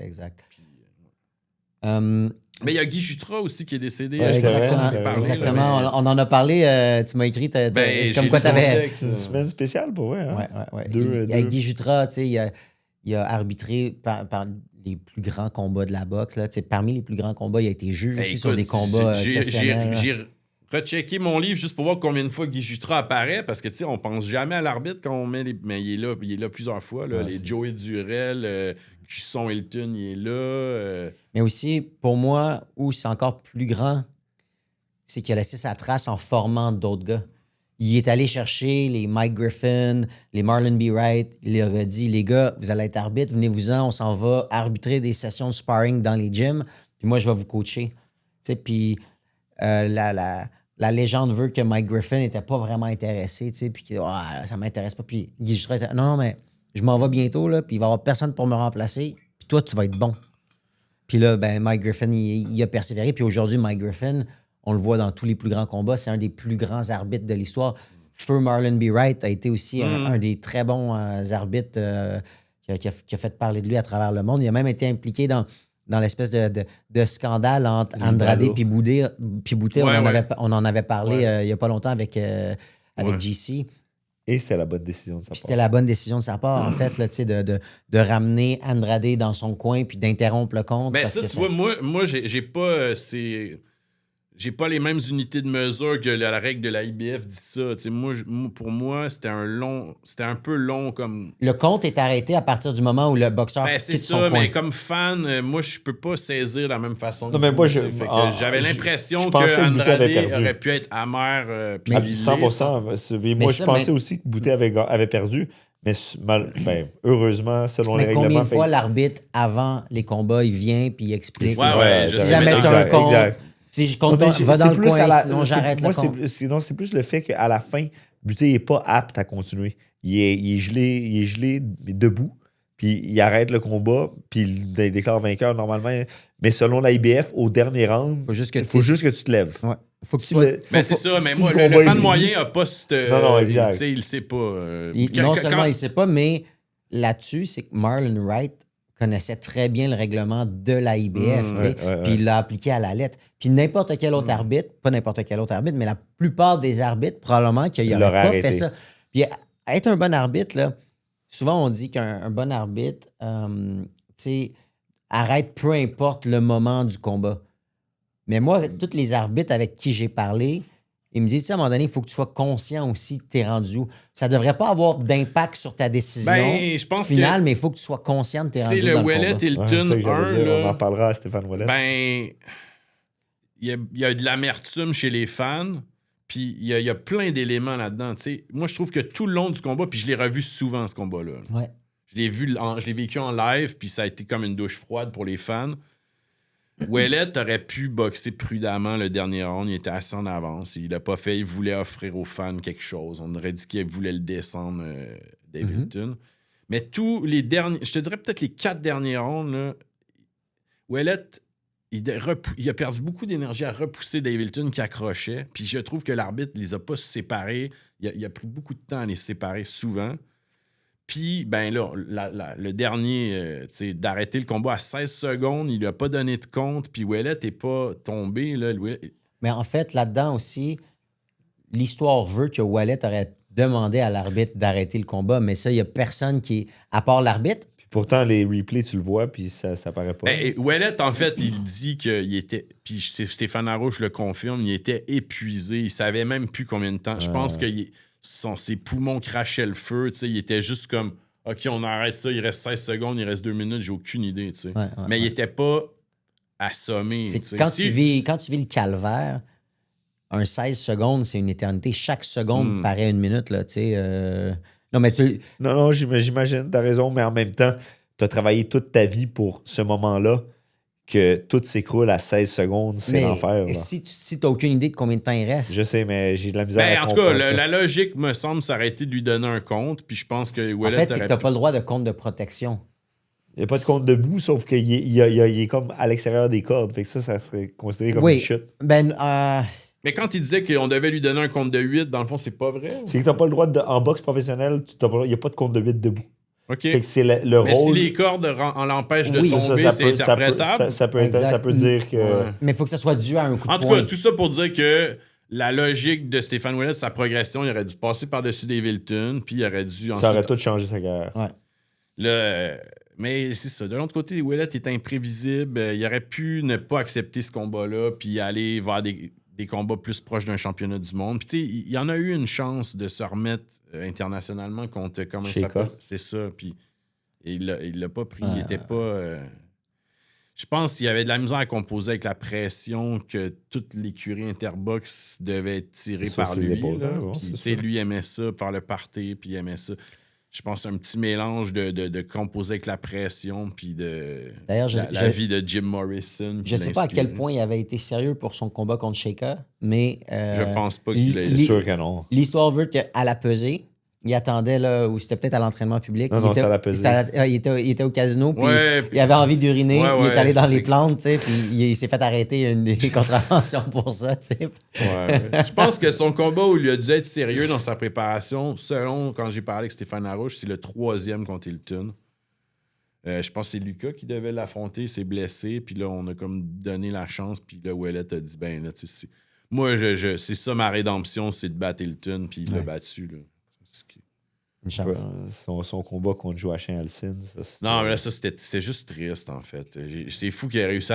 Mais il y a Guy Jutras aussi qui est décédé. Ouais, Je sais pas exactement. si on en a parlé, Exactement. là, On en a parlé. Tu m'as écrit Ben, comme j'ai quoi lu tu avais... son texte. C'est une semaine spéciale pour vrai. Hein? Ouais. Deux. Avec Guy Jutras, tu sais, il a arbitré par les plus grands combats de la boxe. Là. Tu sais, parmi les plus grands combats, il a été juge Ben, aussi sur écoute, des combats exceptionnels. J'ai rechecké mon livre juste pour voir combien de fois Guy Jutras apparaît, parce que, tu sais, on pense jamais à l'arbitre quand on met les... Mais il est là plusieurs fois, là. Les Joey Durel, Cusson Hilton, il est là. Mais aussi, pour moi, où c'est encore plus grand, c'est qu'il a laissé sa trace en formant d'autres gars. Il est allé chercher les Mike Griffin, les Marlon B. Wright. Il leur a dit, les gars, vous allez être arbitre, venez-vous-en, on s'en va arbitrer des sessions de sparring dans les gyms, puis moi, je vais vous coacher. Tu sais, puis la légende veut que Mike Griffin n'était pas vraiment intéressé, tu sais, puis que ça m'intéresse pas. Puis Guy Jutras était, non, mais je m'en vais bientôt, là, puis il va y avoir personne pour me remplacer, puis toi, tu vas être bon. Puis là, ben, Mike Griffin, il a persévéré. Puis aujourd'hui, Mike Griffin, on le voit dans tous les plus grands combats, c'est un des plus grands arbitres de l'histoire. Feu Marlon B. Wright a été aussi un des très bons arbitres qui a fait parler de lui à travers le monde. Il a même été impliqué dans l'espèce de scandale entre Andrade et Bouté. On en avait parlé il n'y a pas longtemps avec JC. Et c'était la bonne décision de sa part. C'était la bonne décision de sa part, en fait, là, de ramener Andrade dans son coin puis d'interrompre le compte. Ben parce ça, que tu vois, moi j'ai pas j'ai pas les mêmes unités de mesure que la règle de la IBF dit ça. Tu sais, pour moi, c'était un peu long comme... Le compte est arrêté à partir du moment où le boxeur Ben, c'est quitte son ça, coin. mais comme fan, moi, je peux pas saisir de la même façon. Non, mais moi, j'avais l'impression je pensais que Boutet qu'Andrade avait perdu. aurait pu être amer. puis À il 100%. Mais Moi, ça, je pensais mais- aussi que Boutet avait perdu, mais heureusement, selon les Mais règlements... combien de fait- fois l'arbitre, avant les combats, il vient puis il explique. Ouais, Ouais, je si sais, jamais mais t'as un exact, compte, exact. si je compte Non, mais pas, va c'est dans le plus coin, à la- sinon c'est- j'arrête le moi, compte. sinon, c'est plus le fait qu'à la fin, Boutet n'est pas apte à continuer. Il est gelé debout, puis il arrête le combat, puis il déclare vainqueur normalement. Mais selon la IBF, au dernier round, Faut juste que il faut juste que tu te lèves. Ouais. Faut que tu Si sois- le- Ben, faut- c'est ça, mais si moi, le le combat est fan fini- moyen a pas cette... Non, exact. Tu sais, il sait pas. Non Quand- seulement quand- il ne sait pas, mais là-dessus, c'est que Marlon Wright connaissait très bien le règlement de la IBF, tu sais, ouais. puis il l'a appliqué à la lettre. Puis n'importe quel autre arbitre, pas n'importe quel autre arbitre, mais la plupart des arbitres, probablement, qu'ils n'auraient L'auraient pas arrêté. fait ça. Puis être un bon arbitre, là, souvent on dit qu'un bon arbitre, tu sais, arrête peu importe le moment du combat. Mais moi, tous les arbitres avec qui j'ai parlé, ils me disent, tu sais, à un moment donné, il faut que tu sois conscient aussi que tu es rendu où. Ça ne devrait pas avoir d'impact sur ta décision Ben, je pense finale, que mais il faut que tu sois conscient que tu es rendu c'est où le dans le Ouellet combat. et le Ouais, c'est ça Tun que j'allais 1, dire. On en là, parlera à Stéphane Ouellet. ben, il y a de l'amertume chez les fans, puis il y a plein d'éléments là-dedans. Tu sais, moi, je trouve que tout le long du combat, puis je l'ai revu souvent, ce combat-là. Ouais. Je l'ai vécu en live, puis ça a été comme une douche froide pour les fans. Ouellet aurait pu boxer prudemment le dernier round. Il était assez en avance. Il l'a pas fait. Il voulait offrir aux fans quelque chose. On aurait dit qu'il voulait le descendre, Davidson. Mais tous les derniers... Je te dirais peut-être les 4 derniers rounds, là, Ouellet, il a perdu beaucoup d'énergie à repousser Davidson qui accrochait. Puis je trouve que l'arbitre ne les a pas séparés. Il a pris beaucoup de temps à les séparer souvent. Puis, ben là, le dernier, tu sais, d'arrêter le combat à 16 secondes, il lui a pas donné de compte, puis Ouellet n'est pas tombé. Là, Mais en fait, là-dedans aussi, l'histoire veut que Ouellet aurait demandé à l'arbitre d'arrêter le combat, mais ça, il n'y a personne qui, à part l'arbitre. Puis pourtant, les replays, tu le vois, puis ça paraît pas. Ben, Ouellet, en fait, il dit qu'il était... Puis Stéphane Harouche le confirme, il était épuisé. Il savait même plus combien de temps. Je pense que ses poumons crachaient le feu. Tu sais, il était juste comme... OK, on arrête ça, il reste 16 secondes, il reste 2 minutes, j'ai aucune idée. Tu sais. Mais il était pas assommé. C'est tu sais. quand tu vis le calvaire, un 16 secondes, c'est une éternité. Chaque seconde paraît une minute, là, tu sais. Non, mais Non, j'imagine, t'as raison, mais en même temps, t'as travaillé toute ta vie pour ce moment-là, que tout s'écroule à 16 secondes, c'est l'enfer. Là. Si t'as aucune idée de combien de temps il reste. Je sais, mais j'ai de la misère à en tout cas, comprendre ça. la logique me semble s'arrêter de lui donner un compte, puis je pense que En Ouellet fait, c'est que aurait t'as pu- pas le droit de compte de protection. Il n'y a pas de compte debout, sauf qu'il est comme à l'extérieur des cordes. Fait que ça serait considéré comme une chute. Ben, Mais quand il disait qu'on devait lui donner un compte de 8, dans le fond, c'est pas vrai. C'est que t'as pas le droit en boxe professionnelle, il n'y a pas de compte de 8 debout. OK. Fait que c'est le Mais rôle. si les cordes en l'empêchent de Oui, tomber, c'est interprétable. Ça peut Exact. dire que. Ouais. mais il faut que ça soit dû à un coup de En tout poing. cas, tout ça pour dire que la logique de Stéphane Ouellet, sa progression, il aurait dû passer par-dessus Davidson, puis il aurait dû Ça aurait ensuite... tout changé sa carrière. Ouais. Mais c'est ça. De l'autre côté, Ouellet est imprévisible. Il aurait pu ne pas accepter ce combat-là, puis aller vers des combats plus proches d'un championnat du monde. Puis tu sais, il y en a eu une chance de se remettre internationalement contre... Comment ça Sheika. s'appelle? C'est ça. Puis il l'a pas pris. Ouais. Il était pas... Je pense qu'il y avait de la misère à composer avec la pression que toute l'écurie Interbox devait être tirée C'est sur par ses lui. épaules, là. hein, bon, Puis, c'est tu sais, sûr. lui aimait ça, faire le party, puis il aimait ça. Je pense un petit mélange de composer avec la pression, puis de D'ailleurs, la vie de Jim Morrison. Je sais pas à quel point il avait été sérieux pour son combat contre Sheika, mais... Je pense pas qu'il ait... C'est sûr que non. L'histoire veut qu'à la pesée, il attendait, là, ou c'était peut-être à l'entraînement public. Non, il était, c'est à la pesée. il était au casino, puis Ouais, il avait envie d'uriner. Ouais, il est ouais, allé dans je les sais plantes, tu sais, puis il s'est fait arrêter une des contraventions pour ça, tu sais. Ouais. Je pense que son combat où il a dû être sérieux dans sa préparation, selon quand j'ai parlé avec Stéphane Harouche, c'est le 3e contre Hilton. Je pense que c'est Lucas qui devait l'affronter, s'est blessé, puis là, on a comme donné la chance, puis là, Ouellet a dit, ben là, tu sais, moi, c'est ça ma rédemption, c'est de battre Hilton, puis il l'a battu, là. Une chance. Son combat contre Joachim Alcine. Non, mais là, ça, c'était juste triste, en fait. C'est fou qu'il ait réussi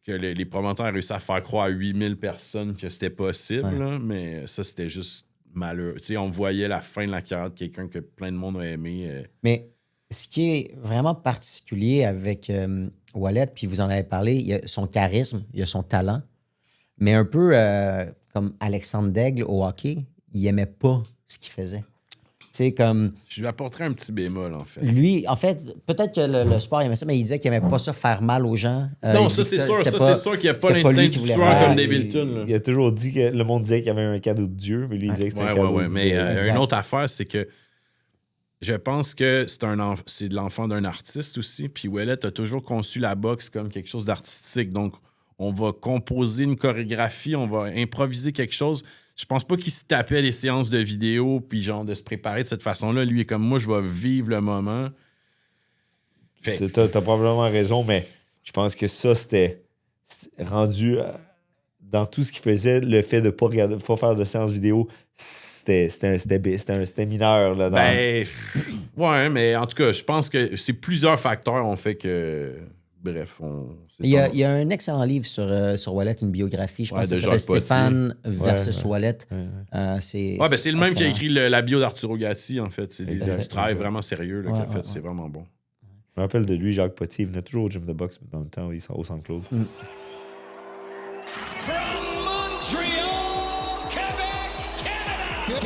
que les promoteurs aient réussi à faire croire à 8000 personnes que c'était possible, là, mais ça, c'était juste malheureux. Tu sais, on voyait la fin de la carrière de quelqu'un que plein de monde a aimé. Mais ce qui est vraiment particulier avec Ouellet, puis vous en avez parlé, il y a son charisme, il y a son talent, mais un peu comme Alexandre Daigle au hockey, il aimait pas ce qu'il faisait. Tu sais, comme... Je lui apporterais un petit bémol, en fait. Lui, en fait, peut-être que le sport, il aimait ça, mais il disait qu'il aimait pas ça faire mal aux gens. Non, il ça, dit c'est que sûr. c'était Ça, c'est sûr qu'il n'y a pas c'était pas l'instinct lui du qui voulait tueur faire. comme Davidson. Là. Il a toujours dit que le monde disait qu'il y avait un cadeau de Dieu, mais lui, il disait que c'était un cadeau de Dieu. Mais Exact. une autre affaire, c'est que je pense que c'est de l'enfant d'un artiste aussi. Puis Ouellet a toujours conçu la boxe comme quelque chose d'artistique. Donc, on va composer une chorégraphie, on va improviser quelque chose. Je pense pas qu'il se tapait les séances de vidéo puis genre de se préparer de cette façon-là. Lui est comme moi, je vais vivre le moment. T'as probablement raison, mais je pense que ça, c'était rendu dans tout ce qu'il faisait, le fait de ne pas faire de séance vidéo, c'était mineur. Là, Ben, ouais, mais en tout cas, je pense que c'est plusieurs facteurs ont fait que. Bref, il y a un excellent livre sur Wallet, une biographie, je pense que ça s'appelle Stéphane versus Wallet. C'est le même qui a écrit la bio d'Arturo Gatti, en fait. C'est du travail vraiment sérieux qu'il a fait. C'est vraiment bon. Je me rappelle de lui, Jacques Potier. Il venait toujours au gym de boxe dans le temps où il au Centre-Claude. From Montreal, Québec, Canada.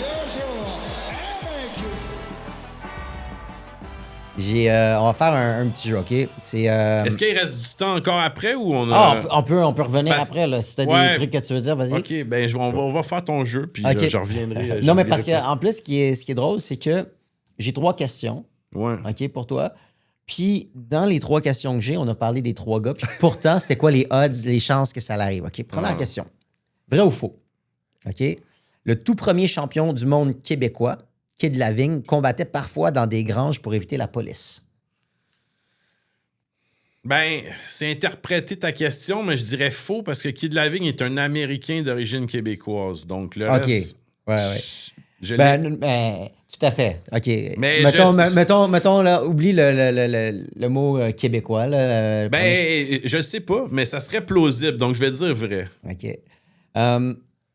On va faire un petit jeu, OK? Est-ce qu'il reste du temps encore après ou on a... on peut revenir après, là. Si t'as des trucs que tu veux dire, vas-y. OK, ben on va faire ton jeu, puis je reviendrai. Non, mais parce qu'en plus, ce qui est drôle, c'est que j'ai 3 questions, Ouais. OK, pour toi. Puis, dans les 3 questions que j'ai, on a parlé des 3 gars. Puis, pourtant, c'était quoi les odds, les chances que ça arrive? OK, première question. Vrai ou faux? OK? Le tout premier champion du monde québécois, Kid Lavigne, combattait parfois dans des granges pour éviter la police. Ben, c'est interpréter ta question, mais je dirais faux parce que Kid Lavigne est un Américain d'origine québécoise. Donc, le reste... Ouais. Tout à fait. OK. Mais mettons là, oublie le mot québécois. Là, je sais pas, mais ça serait plausible, donc je vais dire vrai. OK.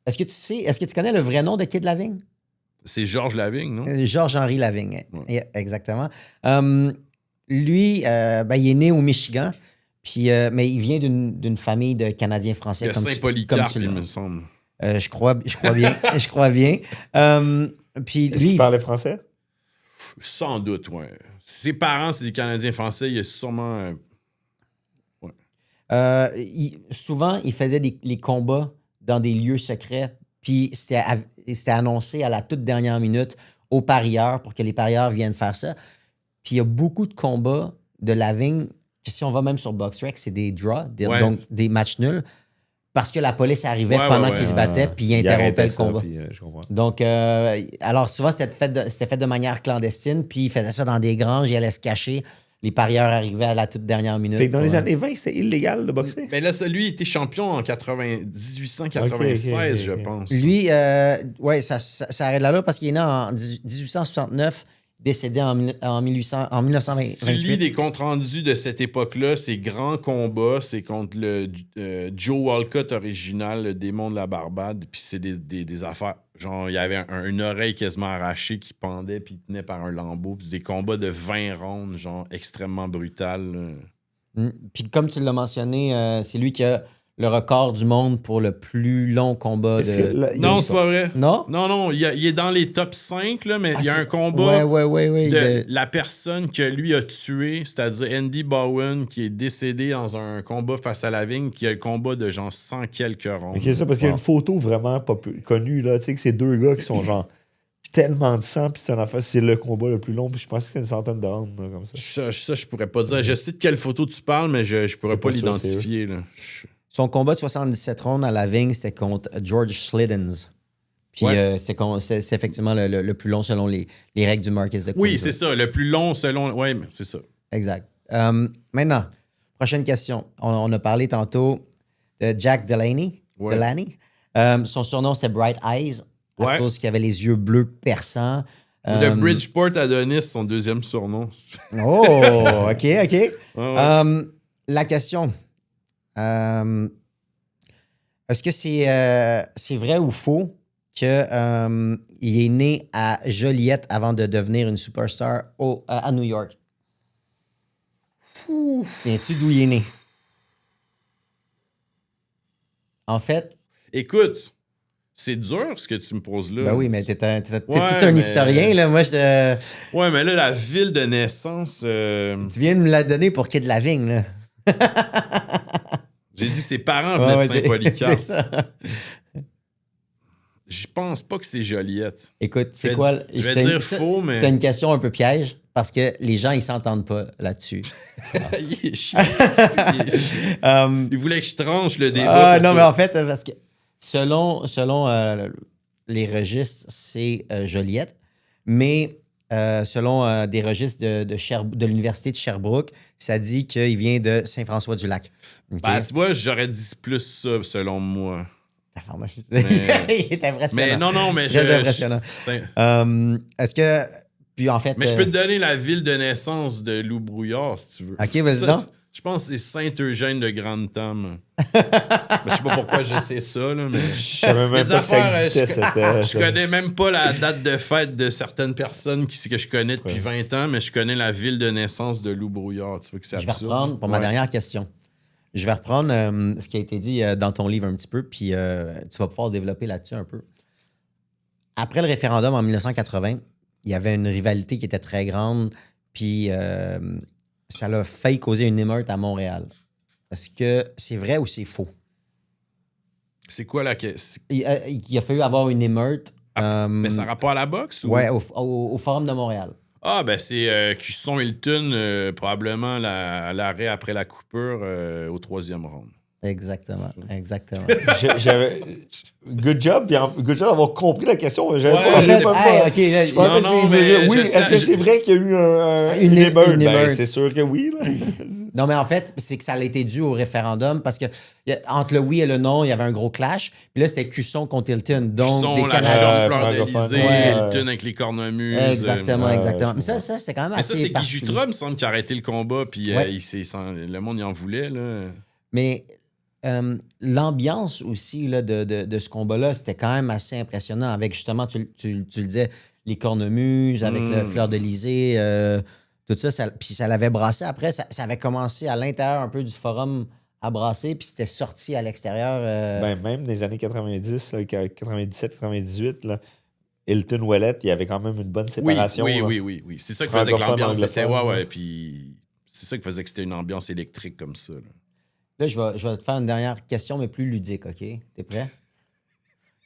Est-ce que tu connais le vrai nom de Kid Lavigne? C'est Georges Lavigne, non? Georges-Henri Lavigne. Ouais. Exactement. Lui, il est né au Michigan, puis, mais il vient d'une famille de Canadiens français. De Saint-Polycarpe, il me semble. Je crois bien. Je crois bien. Puis Est-ce qu'il parlait français? Sans doute, oui. Ses parents, c'est des Canadiens français. Il y a sûrement... souvent, il faisait les combats dans des lieux secrets, puis c'était annoncé à la toute dernière minute aux parieurs pour que les parieurs viennent faire ça. Puis il y a beaucoup de combats de Lavigne, que si on va même sur BoxRec, c'est des draws, donc des matchs nuls, parce que la police arrivait pendant qu'ils se battaient, puis il interrompait le combat. Donc, alors souvent, c'était fait de manière clandestine, puis il faisait ça dans des granges, il allait se cacher. Les parieurs arrivaient à la toute dernière minute. Fait que dans les années 20, c'était illégal de boxer? Mais là, lui, il était champion en 1896, je pense. Lui, ça arrête là parce qu'il est né en 1869, décédé en 1928. Tu lis des comptes rendus de cette époque-là, ces grands combats, c'est contre le Joe Walcott original, le démon de la Barbade, puis c'est des affaires. Genre, il y avait une oreille quasiment arrachée qui pendait, puis il tenait par un lambeau, puis des combats de 20 rondes, genre extrêmement brutal. Puis comme tu l'as mentionné, c'est lui qui a le record du monde pour le plus long combat de... Non, c'est pas vrai. Non? Non, il est dans les top 5, là, mais il y a un combat de la personne que lui a tué, c'est-à-dire Andy Bowen, qui est décédé dans un combat face à Lavigne, qui a le combat de genre 100 quelques rondes. OK, ça, parce qu'il y a une photo vraiment connue, là, tu sais, que c'est 2 gars qui sont genre tellement de sang, puis c'est le combat le plus long, puis je pense que c'est une centaine de rounds, là, comme ça. Ça, je pourrais pas dire. Je sais de quelle photo tu parles, mais je pourrais pas l'identifier, là. Son combat de 77 rondes à Lavigne, c'était contre George Sliddens. Puis c'est effectivement le plus long selon les règles du Marquis de Queensberry. Oui, c'est ça. Le plus long selon... Oui, c'est ça. Exact. Maintenant, prochaine question. On a parlé tantôt de Jack Delaney. Son surnom, c'était Bright Eyes, à cause qu'il avait les yeux bleus perçants. Le Bridgeport Adonis, son deuxième surnom. Oh, OK. La question... est-ce que c'est vrai ou faux qu'il est né à Joliette avant de devenir une superstar à New York? Te souviens-tu d'où il est né? En fait... Écoute, c'est dur ce que tu me poses là. Ben oui, mais t'es tout un historien, là. Moi, Ouais, mais là, la ville de naissance... Tu viens de me la donner pour Kid Lavigne, là. J'ai dit ses parents venaient de Saint-Polycarpe. C'est ça. Je pense pas que c'est Joliette. Écoute, c'est quoi? Je vais dire faux, mais... C'était une question un peu piège parce que les gens, ils s'entendent pas là-dessus. Il est chiant. Il voulait que je tranche le débat. Non, mais en fait, parce que selon les registres, c'est Joliette, mais selon des registres de l'Université de Sherbrooke, ça dit qu'il vient de Saint-François-du-Lac. Okay? Ben, tu vois, j'aurais dit plus ça selon moi. Il est impressionnant. Mais non, mais Très impressionnant. Est-ce que... Puis en fait... Mais je peux te donner la ville de naissance de Lou Brouillard, si tu veux. OK, vas-y donc. Je pense que c'est Saint-Eugène de Grande-Tame. Je sais pas pourquoi je sais ça, là, mais... Je savais même Les pas que ça affaires, existait. Je connais même pas la date de fête de certaines personnes que je connais depuis 20 ans, mais je connais la ville de naissance de Lou Brouillard. Tu vois que c'est Je vais absurde? reprendre pour ma dernière question. Je vais reprendre ce qui a été dit dans ton livre un petit peu, puis tu vas pouvoir développer là-dessus un peu. Après le référendum en 1980, il y avait une rivalité qui était très grande, puis ça a failli causer une émeute à Montréal. Est-ce que c'est vrai ou c'est faux? C'est quoi la question? Il a fallu avoir une émeute. Mais ça a rapport à la boxe? Ou... Ouais, au Forum de Montréal. Ah, ben c'est Cusson Hilton, probablement l'arrêt après la coupure au 3e round. Exactement. Good job d'avoir compris la question. J'avais Ouais, pas en même fait, pas. OK, Je pensais Non, que mais c'est oui. je Est-ce que sais- c'est vrai qu'il y a eu une Une émeute? émeute. Ben, c'est sûr que oui. Là. Non, mais en fait, c'est que ça a été dû au référendum parce que entre le oui et le non, il y avait un gros clash. Puis là, c'était Cusson contre Hilton. Donc, Cusson, des la Canadiens. chante Fleur francophone. d'Élysée, Ouais. Hilton avec les cornemuses. Exactement. je Mais ça, c'était quand même Mais ça, assez c'est Guy particulier. Jutra, me semble, qui a arrêté le combat, puis Ouais. le monde y en voulait, là. Mais l'ambiance aussi là, de ce combat-là, c'était quand même assez impressionnant avec justement, tu le disais, les cornemuses, avec le Fleur d'Élysée, tout ça, puis ça l'avait brassé. Après, ça avait commencé à l'intérieur un peu du forum à brasser, puis c'était sorti à l'extérieur. Ben, même des années 90, 97-98, là, Hilton Ouellet, il y avait quand même une bonne séparation. là. Oui. C'est ça qui faisait que Francophone, l'ambiance était... anglophone. Ouais, puis c'est ça qui faisait que c'était une ambiance électrique comme ça, là. Là, je vais te faire une dernière question, mais plus ludique, OK? T'es prêt?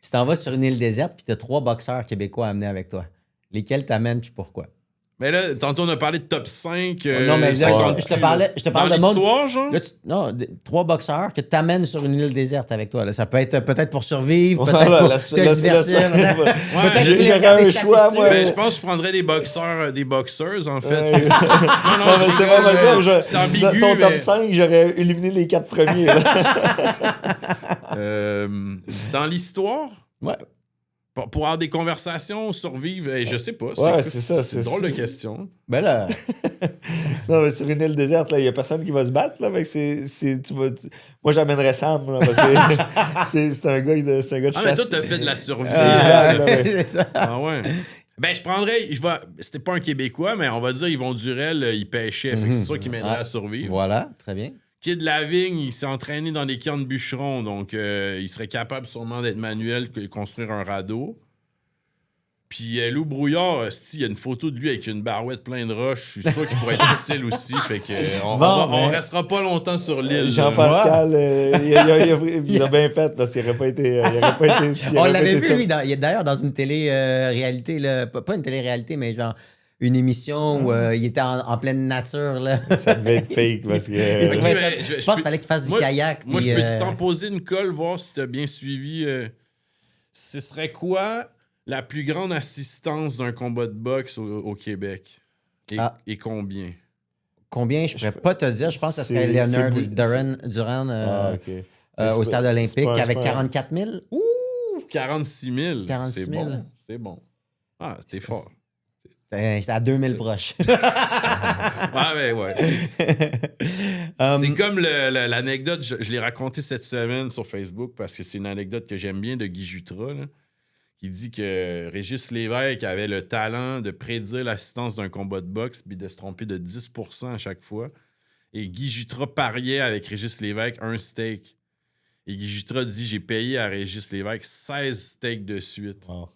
Tu t'en vas sur une île déserte, puis tu as 3 boxeurs québécois à amener avec toi. Lesquels t'amènes, puis pourquoi? Mais là, tantôt, on a parlé de top 5. Non, mais là, je te parle dans de monde. l'histoire, genre? Là, 3 boxeurs que tu amènes sur une île déserte avec toi. Là. Ça peut être peut-être pour survivre, peut-être Voilà, pour te divertir. Ouais, qu'il j'aurais laisse un choix, des moi. Ben, je pense que je prendrais des boxeuses, en fait. Ouais. Non, Non, mais je c'était rigole, pas ça. c'est ambigu, Ton top mais- 5, j'aurais éliminé les 4 premiers. là. Dans l'histoire, Ouais. pour avoir des conversations, survivre, je sais pas. Ouais, c'est ça, C'est une c'est drôle de ça. question. Ben là, Non, mais sur une île déserte, il n'y a personne qui va se battre. Là, fait que Moi, j'amènerais Sam. Là, parce que c'est un gars de chasse. Ah, mais toi, t'as fait de la survie. c'est ça. Ah ouais. Ben, je prendrais... C'était pas un Québécois, mais on va dire Yvon Durel, il pêchait. Fait que c'est sûr qu'il m'aiderait à survivre. Voilà, très bien. Kid Lavigne, il s'est entraîné dans des camps de bûcherons, donc il serait capable sûrement d'être manuel et construire un radeau. Puis Lou Brouillard, il y a une photo de lui avec une barouette pleine de roches. Je suis sûr qu'il pourrait être utile aussi. Fait que on restera pas longtemps sur l'île. Jean-Pascal, il a bien fait parce qu'il n'aurait pas été. On l'avait vu, lui, il est d'ailleurs dans une télé-réalité, pas une télé-réalité, mais genre une émission où il était en pleine nature. Là. Ça devait être fake parce Il que. trouvait ça- mais je pense qu'il fallait qu'il fasse du kayak. Moi, puis, je peux-tu t'en poser une colle, voir si t'as bien suivi? Ce serait quoi la plus grande assistance d'un combat de boxe au Québec? Et combien? Combien, je pourrais pas te dire. Je pense que ce serait C'est- Leonard c'est- Durand ok. au stade olympique c'est pas- avec c'est pas- 44 000. Ouh, 46 000. 46 000. C'est bon. Ah, c'est fort. J'étais à 2000 proches. Ouais. C'est comme l'anecdote, je l'ai raconté cette semaine sur Facebook parce que c'est une anecdote que j'aime bien de Guy Jutra, là, qui dit que Régis Lévesque avait le talent de prédire l'assistance d'un combat de boxe puis de se tromper de 10% à chaque fois. Et Guy Jutra pariait avec Régis Lévesque un steak. Et Guy Jutra dit « J'ai payé à Régis Lévesque 16 steaks de suite. Wow.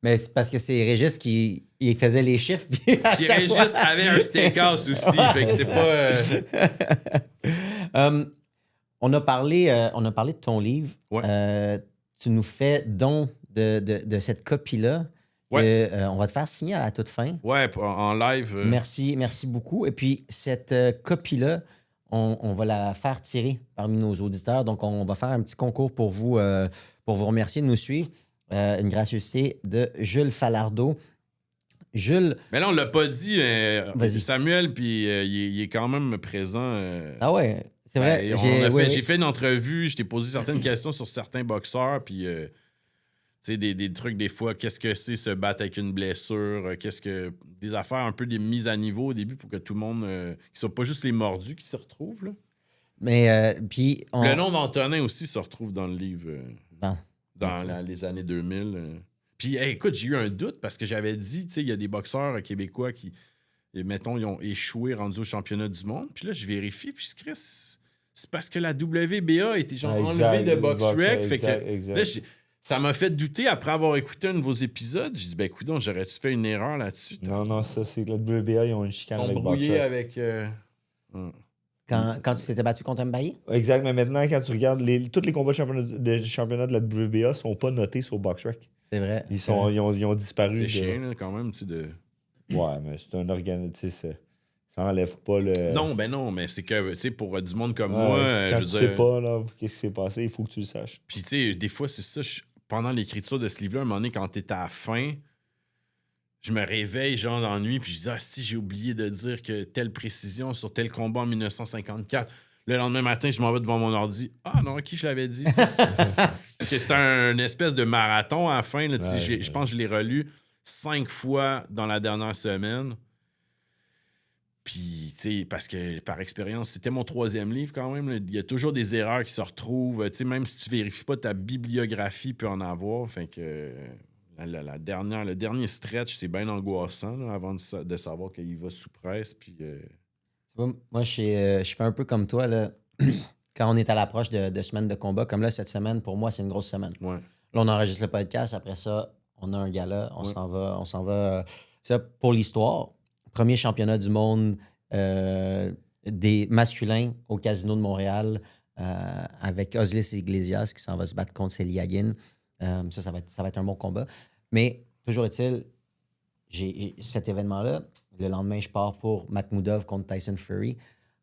Mais c'est parce que c'est Régis qui il faisait les chiffres. Puis Puis Régis avait un steakhouse aussi. Fait que c'est pas... on a parlé de ton livre. Ouais. Tu nous fais don de cette copie-là. Ouais. On va te faire signer à la toute fin. Ouais, en live. Merci beaucoup. Et puis, cette copie-là, on va la faire tirer parmi nos auditeurs. Donc, on va faire un petit concours pour vous remercier de nous suivre. Une gracieuseté de Jules Falardeau. Jules... Mais là, on l'a pas dit. Vas-y. Samuel, puis il est quand même présent. Ah ouais, C'est vrai. Ben, j'ai fait une entrevue, je t'ai posé certaines questions sur certains boxeurs, puis tu sais, des trucs des fois, qu'est-ce que c'est se battre avec une blessure, des affaires un peu des mises à niveau au début pour que tout le monde, qu'ils soient pas juste les mordus qui se retrouvent, là. Mais, puis... Le nom d'Antonin aussi se retrouve dans le livre, Bon. les années 2000. Puis, hey, écoute, j'ai eu un doute parce que j'avais dit, tu sais, il y a des boxeurs québécois qui, mettons, ils ont échoué rendus au championnat du monde. Puis là, je vérifie, puis je Chris, c'est parce que la WBA a été genre enlevée de BoxRec. Fait que là, ça m'a fait douter après avoir écouté un de vos épisodes. J'ai dit, ben écoute, j'aurais-tu fait une erreur là-dessus? Non, ça, c'est que la WBA, ils ont une chicane Ils sont avec brouillés BoxRec. avec... Quand tu t'étais battu contre Mbaye? Exact, mais maintenant, quand tu regardes, tous les combats de championnat de la WBA sont pas notés sur BoxRec. C'est vrai. Ils ont disparu. C'est chiant, là, quand même, tu sais, de... Ouais, mais c'est un organisme, tu sais, ça enlève pas le... Non, mais c'est que, tu sais, pour du monde comme Ouais, moi, quand je veux tu dire... sais pas, là, qu'est-ce qui s'est passé, il faut que tu le saches. Puis, tu sais, des fois, c'est ça, pendant l'écriture de ce livre-là, à un moment donné, quand t'es à la fin, je me réveille, genre, dans la nuit, puis je dis, ah, si, j'ai oublié de dire que telle précision sur tel combat en 1954. Le lendemain matin, je m'en vais devant mon ordi. Ah non, qui je l'avais dit? C'était un espèce de marathon à la fin. Là, je pense que je l'ai relu 5 fois dans la dernière semaine. Puis, tu sais, parce que par expérience, c'était mon 3e livre quand même. Il y a toujours des erreurs qui se retrouvent. Tu sais, même si tu vérifies pas ta bibliographie, peut en avoir. Fait que le dernier stretch, c'est bien angoissant là, avant de savoir qu'il va sous presse. Puis... Tu vois, moi, je fais un peu comme toi, là. Quand on est à l'approche de semaines de combat, comme là, cette semaine, pour moi, c'est une grosse semaine. Ouais. Là, on enregistre le podcast. Après ça, on a un gala. On s'en va. Ça, pour l'histoire, premier championnat du monde des masculins au Casino de Montréal avec Oslis Iglesias qui s'en va se battre contre Seliagin. Ça va être un bon combat. Mais toujours est-il, j'ai cet événement-là. Le lendemain, je pars pour Makhmoudov contre Tyson Fury.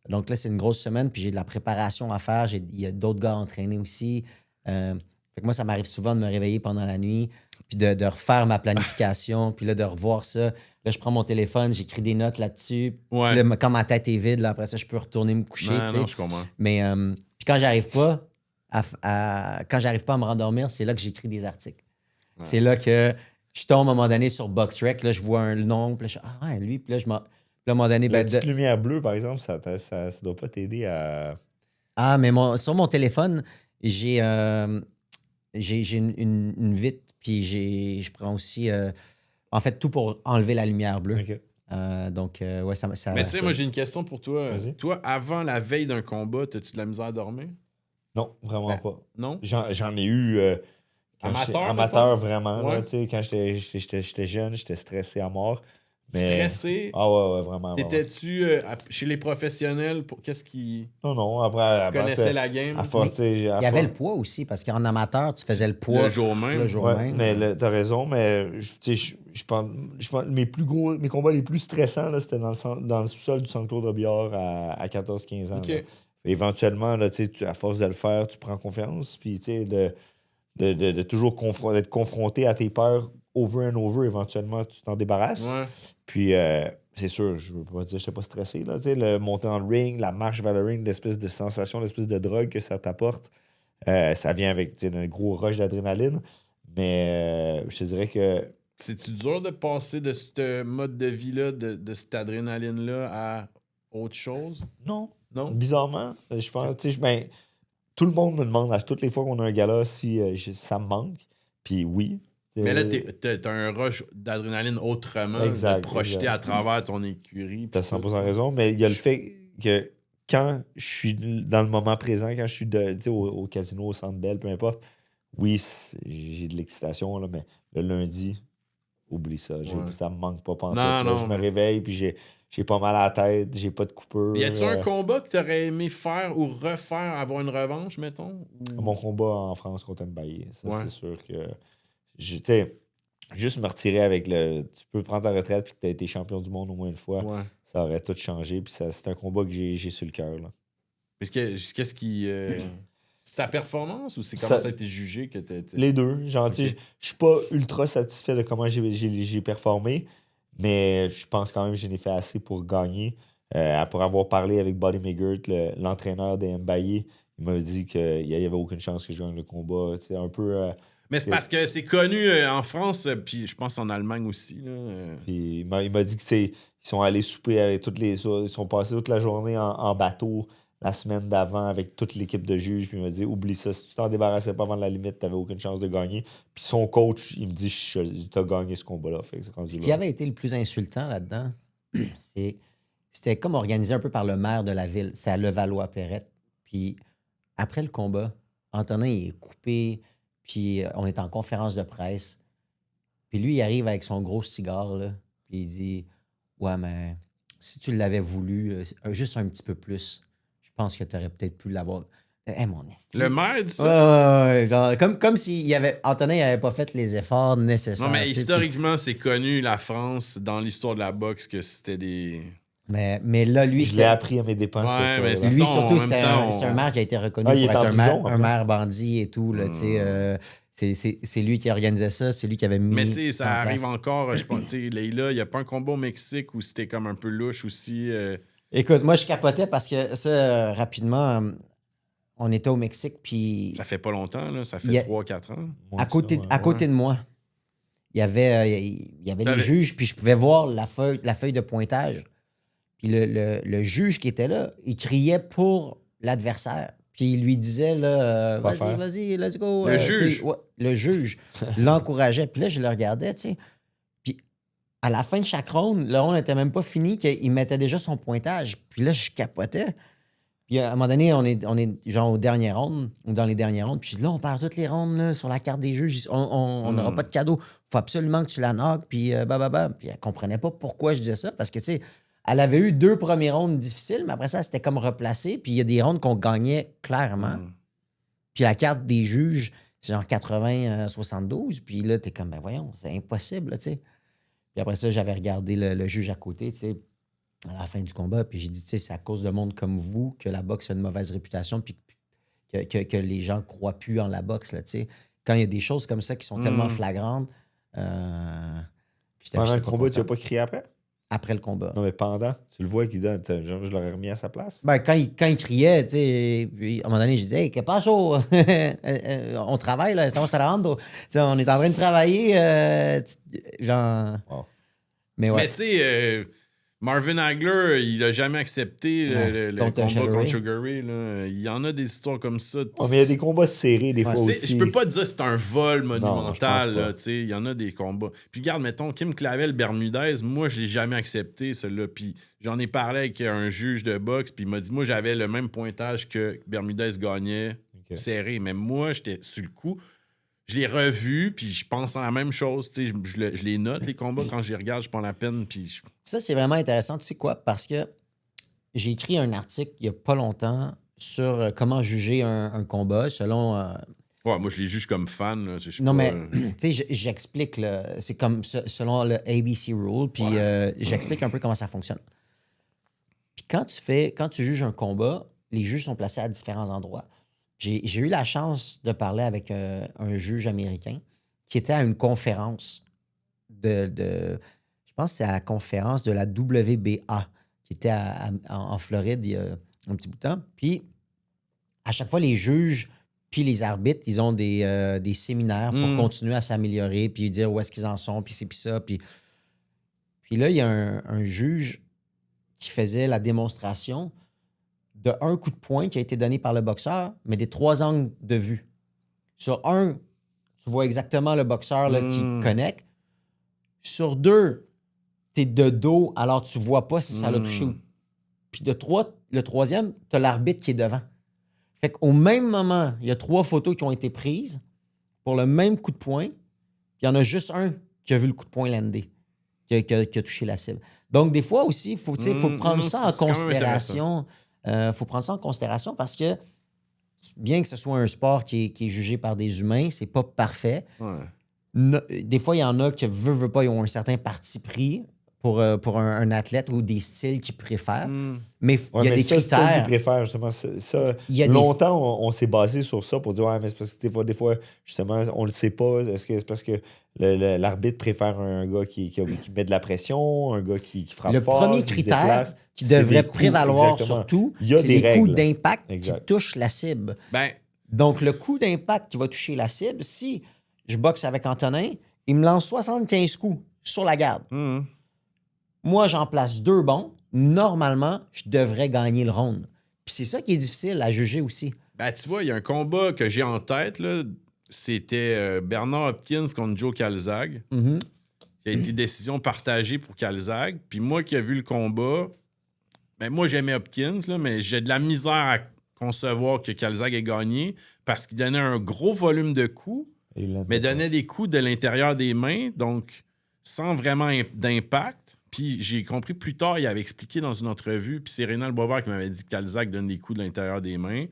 Donc là, c'est une grosse semaine, puis j'ai de la préparation à faire. Il y a d'autres gars à entraîner aussi. Fait que moi, ça m'arrive souvent de me réveiller pendant la nuit, puis de refaire ma planification, puis là, de revoir ça. Là, je prends mon téléphone, j'écris des notes là-dessus. Ouais. Là, quand ma tête est vide, là, après ça, je peux retourner me coucher. Non, je comprends. Mais puis quand j'arrive pas quand j'arrive pas à me rendormir, c'est là que j'écris des articles. Ouais. C'est là que je tombe à un moment donné sur BoxRec, là, je vois un nom, puis là, je dis, lui, puis là, à un moment donné... La petite lumière bleue, par exemple, ça doit pas t'aider à... Ah, mais sur mon téléphone, j'ai une vitre, puis je prends aussi... en fait, tout pour enlever la lumière bleue. Okay. Donc, ouais, ça... Mais tu sais, moi, j'ai une question pour toi. Vas-y. Toi, avant la veille d'un combat, as-tu de la misère à dormir? Non, vraiment pas. Non? J'en ai eu... Amateur, vraiment. Ouais. Là, quand j'étais jeune, j'étais stressé à mort. Mais... Stressé? Ah ouais, vraiment. T'étais-tu chez les professionnels pour qu'est-ce qui... Non, après... Tu connaissais la game? À force, il y avait le poids aussi, parce qu'en amateur, tu faisais le poids le jour même. même. Mais t'as raison, mais je pense mes combats les plus stressants, là, c'était dans le sous-sol du Centre Claude Robillard à 14-15 ans. Okay. Éventuellement, là, à force de le faire, tu prends confiance. Puis de toujours être confronté à tes peurs over and over, éventuellement, tu t'en débarrasses. Ouais. Puis, c'est sûr, je veux pas dire que j'étais pas stressé. Là, le monter dans le ring, la marche vers le ring, l'espèce de sensation, l'espèce de drogue que ça t'apporte, ça vient avec un gros rush d'adrénaline. Mais je te dirais que... C'est-tu dur de passer de ce mode de vie-là, de cette adrénaline-là à autre chose? Non. Non? Bizarrement, je pense, tout le monde me demande à toutes les fois qu'on a un gala si ça me manque. Puis oui. Mais là, t'as un rush d'adrénaline autrement, exact, projeté à travers ton écurie. T'as 100% raison, mais il y a le fait que quand je suis dans le moment présent, quand je suis au casino, au Centre Bell, peu importe, oui, j'ai de l'excitation, là, mais le lundi, oublie ça. Ça me manque pas pantoute. Je me réveille, puis j'ai pas mal à la tête, j'ai pas de coupure. Y a-tu un combat que t'aurais aimé faire ou refaire, avoir une revanche, mettons? Ou... Mon combat en France contre Mbaye, ça, c'est sûr que... Juste me retirer avec le... Tu peux prendre ta retraite puis que t'as été champion du monde au moins une fois. Ouais. Ça aurait tout changé. Puis c'est un combat que j'ai sur le cœur. Qu'est-ce qui... C'est ta performance ou c'est comment ça a été jugé que t'es... Les deux. Genre, je suis pas ultra satisfait de comment j'ai performé, mais je pense quand même que j'en ai fait assez pour gagner. Pour avoir parlé avec Buddy McGirt, l'entraîneur des Mbaye, il m'a dit qu'il n'y avait aucune chance que je gagne le combat. Un peu... Mais c'est parce que c'est connu en France, puis je pense en Allemagne aussi. Là. Puis il m'a dit qu'ils sont allés souper avec ils sont passés toute la journée en bateau la semaine d'avant avec toute l'équipe de juges. Puis il m'a dit oublie ça, si tu t'en débarrassais pas avant la limite, tu n'avais aucune chance de gagner. Puis son coach, il me dit tu as gagné ce combat-là. Ce qui avait été le plus insultant là-dedans, c'était comme organisé un peu par le maire de la ville. C'est à Levallois-Perrette. Puis après le combat, Antonin il est coupé. Puis on est en conférence de presse. Puis lui, il arrive avec son gros cigare, là. Puis il dit ouais, mais si tu l'avais voulu, juste un petit peu plus, je pense que tu aurais peut-être pu l'avoir. Le maire dit ça? Ouais, comme si Antonin n'avait pas fait les efforts nécessaires. Non, mais historiquement, c'est connu, la France, dans l'histoire de la boxe, que c'était des... Mais là, lui... Je l'ai appris à mes dépenses. Ouais, mais lui, surtout, c'est un maire qui a été reconnu pour être un maire bandit et tout. Là, c'est lui qui organisait ça, c'est lui qui avait mis... Mais tu sais, ça arrive encore, je pense, Leila, il n'y a pas un combat au Mexique où c'était comme un peu louche aussi. Écoute, moi, je capotais parce que ça, rapidement, on était au Mexique, puis... Ça fait pas longtemps, là, ça fait 3-4 ans. À côté de moi, il y avait les juges, puis je pouvais voir la feuille de pointage. Puis le juge qui était là, il criait pour l'adversaire. Puis il lui disait, là, vas-y, let's go. Le juge. Le juge l'encourageait. Puis là, je le regardais, tu sais. Puis à la fin de chaque round, le round n'était même pas fini, qu'il mettait déjà son pointage. Puis là, je capotais. Puis à un moment donné, on est genre au dernier round, ou dans les derniers rounds. Puis je dis, là, on perd toutes les rounds là, sur la carte des juges. On n'aura pas de cadeau. Faut absolument que tu la knockes. Puis Puis elle comprenait pas pourquoi je disais ça. Parce que, tu sais, elle avait eu 2 premiers rounds difficiles, mais après ça, c'était comme replacé. Puis il y a des rounds qu'on gagnait clairement. Puis la carte des juges, c'est genre 80-72. Puis là, t'es comme, ben voyons, c'est impossible, tu sais. Puis après ça, j'avais regardé le juge à côté, tu sais, à la fin du combat. Puis j'ai dit, tu sais, c'est à cause de monde comme vous que la boxe a une mauvaise réputation, puis que les gens croient plus en la boxe, là, tu sais. Quand il y a des choses comme ça qui sont tellement flagrantes. Pendant le combat, tu n'as pas crié après? Après le combat. Non, mais pendant, tu le vois qu'il donne. Genre, je l'aurais remis à sa place. Ben, quand il criait, tu sais, à un moment donné, je disais, hey, que pas chaud? On travaille, là, estamos trabajando. On est en train de travailler. Genre. Wow. Mais ouais. Mais tu sais, Marvin Hagler, il a jamais accepté le combat contre Sugar Ray. Là. Il y en a des histoires comme ça. Oh, mais il y a des combats serrés des fois aussi. Je peux pas te dire que c'est un vol monumental. Non, il y en a des combats. Puis regarde, mettons, Kim Clavel, Bermudez, moi, je l'ai jamais accepté, celui-là. Puis j'en ai parlé avec un juge de boxe, puis il m'a dit, moi, j'avais le même pointage que Bermudez gagnait, serré. Mais moi, j'étais sur le coup. Je l'ai revu, puis je pense à la même chose. Je les note, les combats, quand je les regarde, je prends la peine. Puis Ça, c'est vraiment intéressant. Tu sais quoi? Parce que j'ai écrit un article il n'y a pas longtemps sur comment juger un combat selon... Ouais, moi, je les juge comme fan. Là, mais tu sais, j'explique. Là, c'est comme selon le ABC Rule, puis j'explique un peu comment ça fonctionne. Puis quand tu juges un combat, les juges sont placés à différents endroits. J'ai eu la chance de parler avec un juge américain qui était à une conférence je pense que c'est à la conférence de la WBA qui était en Floride il y a un petit bout de temps. Puis, à chaque fois, les juges puis les arbitres, ils ont des séminaires pour continuer à s'améliorer puis dire où est-ce qu'ils en sont, puis c'est puis ça. Puis là, il y a un juge qui faisait la démonstration de un coup de poing qui a été donné par le boxeur, mais des 3 angles de vue. Sur un, tu vois exactement le boxeur là, qui connecte. Sur 2, tu es de dos, alors tu vois pas si ça l'a touché. Puis le 3e, tu as l'arbitre qui est devant. Fait qu'au même moment, il y a 3 photos qui ont été prises pour le même coup de poing, puis il y en a juste un qui a vu le coup de poing lander, qui a touché la cible. Donc, des fois aussi, il faut prendre ça en considération. Faut prendre ça en considération parce que bien que ce soit un sport qui est jugé par des humains, c'est pas parfait. Ouais. Des fois, il y en a qui veulent pas, ils ont un certain parti pris pour un athlète ou des styles qu'il préfère. Mais Ouais, il y a mais des ça, c'est ça critères. qu'ils préfèrent, justement. Ça, Il y a des- longtemps, on s'est basé sur ça pour dire, ouais, mais c'est parce que des fois, justement, on le sait pas. Est-ce que c'est parce que l'arbitre préfère un gars qui met de la pression, un gars qui frappe Le fort, premier qui se critère déplace? qui C'est devrait des coups, prévaloir exactement. surtout, Il y a c'est des les coups règles. d'impact Exact. qui touchent la cible. Ben, Donc, le coup d'impact qui va toucher la cible, si je boxe avec Antonin, il me lance 75 coups sur la garde. Moi, j'en place 2 bons. Normalement, je devrais gagner le round. Puis c'est ça qui est difficile à juger aussi. ben, tu vois, il y a un combat que j'ai en tête, là. C'était Bernard Hopkins contre Joe Calzaghe. Qui a été décision partagée pour Calzaghe. Puis moi qui ai vu le combat, ben moi j'aimais Hopkins, là, mais j'ai de la misère à concevoir que Calzaghe ait gagné parce qu'il donnait un gros volume de coups, mais donnait des coups de l'intérieur des mains, donc sans vraiment d'impact. Puis j'ai compris plus tard, il avait expliqué dans une entrevue, puis c'est Rénal Boisvert qui m'avait dit que Calzaghe donne des coups de l'intérieur des mains.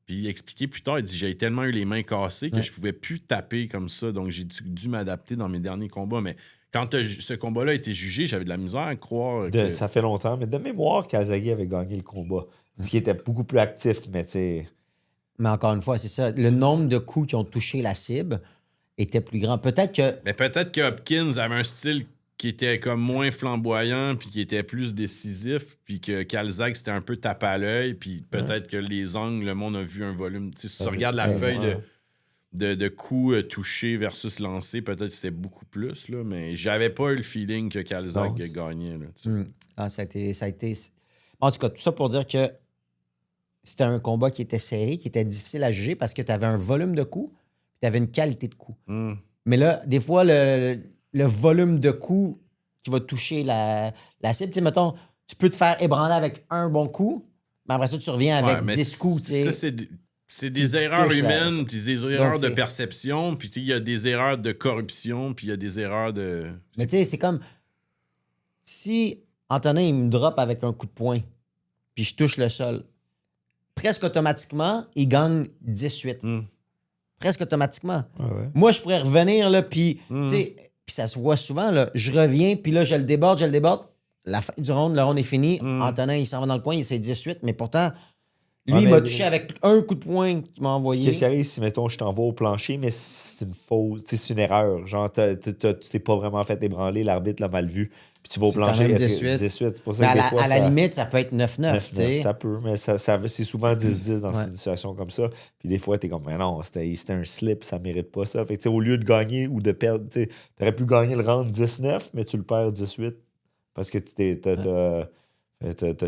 Puis il expliquait plus tard, il dit j'ai tellement eu les mains cassées que je pouvais plus taper comme ça, donc j'ai dû m'adapter dans mes derniers combats. Mais quand ce combat-là a été jugé, j'avais de la misère à croire que... Ça fait longtemps, mais de mémoire, Calzaghe avait gagné le combat. Parce qu'il était beaucoup plus actif, mais tu sais... Mais encore une fois, c'est ça. Le nombre de coups qui ont touché la cible était plus grand. Peut-être que... Mais peut-être que Hopkins avait un style qui était comme moins flamboyant puis qui était plus décisif, puis que Calzaghe, c'était un peu tape à l'œil, puis peut-être que les angles, le monde a vu un volume... Tu sais, si tu regardes la feuille de coups touchés versus lancés, peut-être que c'était beaucoup plus, là, mais j'avais pas eu le feeling que Calzaghe gagnait. Là, tu sais. Ah, ça a été... En tout cas, tout ça pour dire que c'était un combat qui était serré, qui était difficile à juger parce que tu avais un volume de coups, tu avais une qualité de coups. Mais là, des fois, le volume de coups qui va toucher la cible, tu sais, mettons, tu peux te faire ébranler avec un bon coup, mais après ça, tu reviens avec 10 coups, tu sais. Ça, c'est des Qui erreurs touchent humaines, puis des erreurs de c'est- perception, puis il y a des erreurs de corruption, puis il y a des erreurs de... Mais tu sais, c'est comme si Antonin, il me drop avec un coup de poing, puis je touche le sol, presque automatiquement, il gagne 18. Presque automatiquement. Ouais. Moi, je pourrais revenir, là, puis, tu sais, puis ça se voit souvent, là, je reviens, puis là, je le déborde. La fin du round, le round est fini. Antonin, il s'en va dans le coin, il c'est 18, mais pourtant, lui, Ouais, il m'a mais- touché avec un coup de poing qu'il m'a envoyé. Qu'est-ce qui arrive si, mettons, je t'envoie au plancher, mais c'est une fausse, tu sais, c'est une erreur. Genre, tu t'es pas vraiment fait ébranler, l'arbitre l'a mal vu, puis tu vas au C'est quand plancher, même est-ce que 18. 18, c'est pour Mais ça à que la, des fois, à la limite, ça peut être 9-9, tu 9-9, sais. ça peut, mais c'est souvent 10-10 dans Ouais. une situation comme ça. Puis des fois, t'es comme, mais non, c'était un slip, ça mérite pas ça. Fait que, tu sais, au lieu de gagner ou de perdre, tu sais, t'aurais pu gagner le round 19, mais tu le perds 18 parce que t'as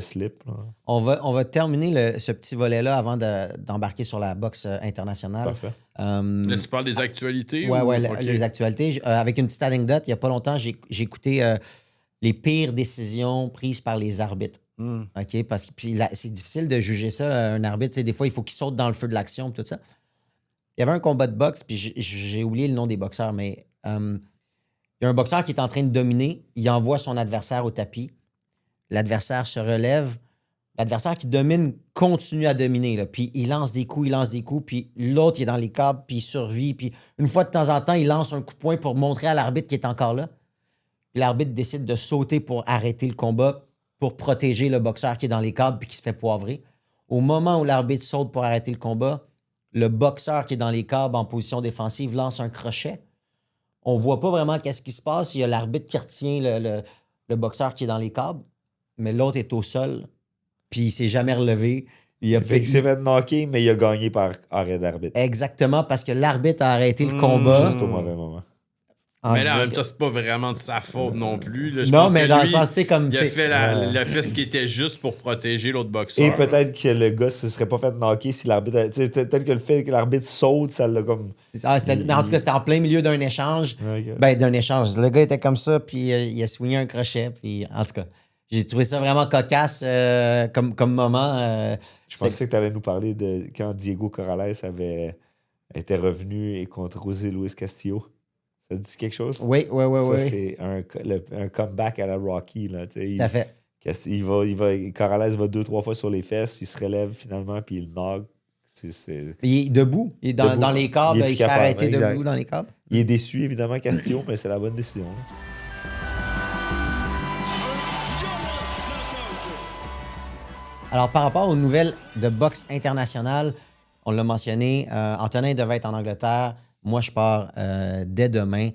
slip. Là. On va terminer ce petit volet-là avant d'embarquer sur la boxe internationale. Parfait. Là, tu parles des actualités? Ouais, ou... ouais, Ok. les actualités. Avec une petite anecdote, il n'y a pas longtemps, j'ai écouté les pires décisions prises par les arbitres. OK? Parce que c'est difficile de juger ça, un arbitre. Tu sais, des fois, il faut qu'il saute dans le feu de l'action et tout ça. Il y avait un combat de boxe, puis j'ai oublié le nom des boxeurs, mais il y a un boxeur qui est en train de dominer. Il envoie son adversaire au tapis. L'adversaire se relève. L'adversaire qui domine continue à dominer. Là. Puis il lance des coups, puis l'autre, il est dans les câbles, puis il survit. Puis une fois de temps en temps, il lance un coup de poing pour montrer à l'arbitre qu'il est encore là. Puis l'arbitre décide de sauter pour arrêter le combat, pour protéger le boxeur qui est dans les câbles puis qui se fait poivrer. Au moment où l'arbitre saute pour arrêter le combat, le boxeur qui est dans les câbles en position défensive lance un crochet. On voit pas vraiment qu'est-ce qui se passe. Il y a l'arbitre qui retient le boxeur qui est dans les câbles, mais l'autre est au sol, puis il s'est jamais relevé. Il a Fait qu'il s'est fait knocker, mais il a gagné par arrêt d'arbitre. Exactement, parce que l'arbitre a arrêté le combat. Juste au mauvais moment. Mais là, en même temps, c'est pas vraiment de sa faute non plus. Là. Je Non, pense mais que dans le lui, sens, c'est comme... il a c'est- fait, il a fait ce qui était juste pour protéger l'autre boxeur. Et peut-être que le gars se serait pas fait knocker si l'arbitre. Tu sais, peut-être que le fait que l'arbitre saute, ça l'a comme. mais en tout cas, c'était en plein milieu d'un échange. Ok. Ben, d'un échange. Le gars était comme ça, puis il a swingé un crochet. Puis, en tout cas, j'ai trouvé ça vraiment cocasse comme moment. Je pensais que tu allais nous parler de quand Diego Corrales était revenu et contre José Luis Castillo. Ça te dit quelque chose? Oui. Ça, c'est un comeback à la Rocky. Là, tu sais. Tout à fait. Corrales va 2-3 fois sur les fesses, il se relève finalement, puis il knock. Il est debout. Il est dans, Debout. dans les câbles. Il est Il, se fait capable, arrêter exact. debout dans les câbles. Il est déçu, évidemment, Castillo, mais c'est la bonne décision. là. Alors, par rapport aux nouvelles de boxe internationale, on l'a mentionné, Antonin devait être en Angleterre. Moi, je pars dès demain.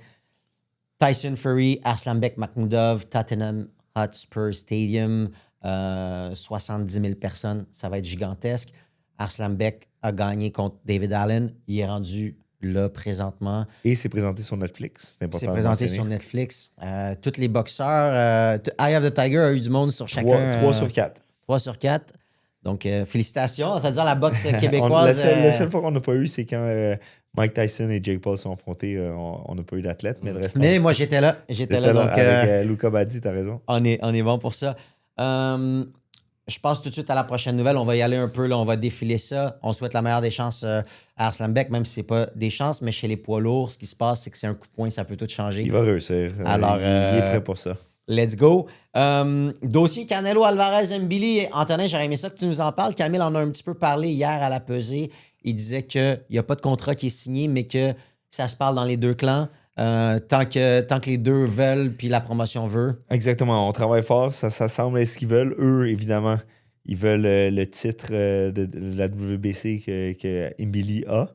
Tyson Fury, Arslanbek Makhmoudov, Tottenham Hotspur Stadium, 70 000 personnes. Ça va être gigantesque. Arslanbek a gagné contre David Allen. Il est rendu là présentement. Et c'est présenté sur Netflix. C'est important. C'est de présenté mentionner. sur Netflix. Tous les boxeurs. Eye of the Tiger a eu du monde sur chacun. 3 sur 4. 3 sur 4. Donc, félicitations. Ça veut dire la boxe La québécoise. seule fois qu'on n'a pas eu, c'est quand Mike Tyson et Jake Paul sont affrontés. On n'a pas eu d'athlète, mais le reste. Mais moi, j'étais là. J'étais là. Donc, avec Luca Badi, t'as raison. on est bon pour ça. Je passe tout de suite à la prochaine nouvelle. On va y aller un peu. Là, on va défiler ça. On souhaite la meilleure des chances à Arslanbek, même si ce n'est pas des chances. Mais chez les poids lourds, ce qui se passe, c'est que c'est un coup de poing. Ça peut tout changer. Il va réussir. Alors, il est prêt pour ça. Let's go. Dossier Canelo Alvarez Mbili. Antonin, j'aurais aimé ça que tu nous en parles. Camille en a un petit peu parlé hier à la pesée. Il disait qu'il n'y a pas de contrat qui est signé, mais que ça se parle dans les deux clans. Tant que les deux veulent, puis la promotion veut. Exactement. On travaille fort. Ça semble être ce qu'ils veulent. Eux, évidemment, ils veulent le titre de la WBC que Mbili a.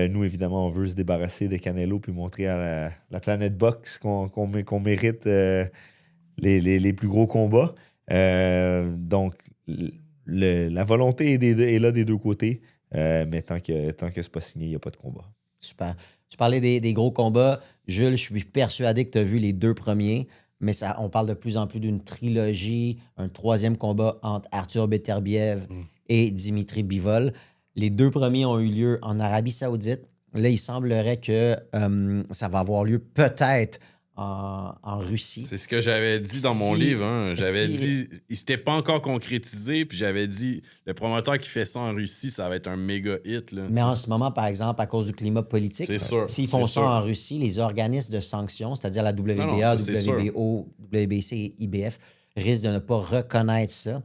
Nous, évidemment, on veut se débarrasser de Canelo puis montrer à la planète boxe qu'on mérite les plus gros combats. Donc, la volonté est là des deux côtés. Mais tant que c'est pas signé, il n'y a pas de combat. Super. Tu parlais des gros combats. Jules, je suis persuadé que tu as vu les deux premiers, mais on parle de plus en plus d'une trilogie, un troisième combat entre Arthur Beterbiev et Dimitri Bivol. Les deux premiers ont eu lieu en Arabie Saoudite. Là, il semblerait que ça va avoir lieu peut-être en Russie. C'est ce que j'avais dit dans mon livre. Hein. J'avais dit, il s'était pas encore concrétisé, puis j'avais dit, le promoteur qui fait ça en Russie, ça va être un méga hit. Là, mais en ce moment, par exemple, à cause du climat politique, s'ils font ça en Russie, les organismes de sanctions, c'est-à-dire la WBA, WBO, WBC et IBF, risquent de ne pas reconnaître ça.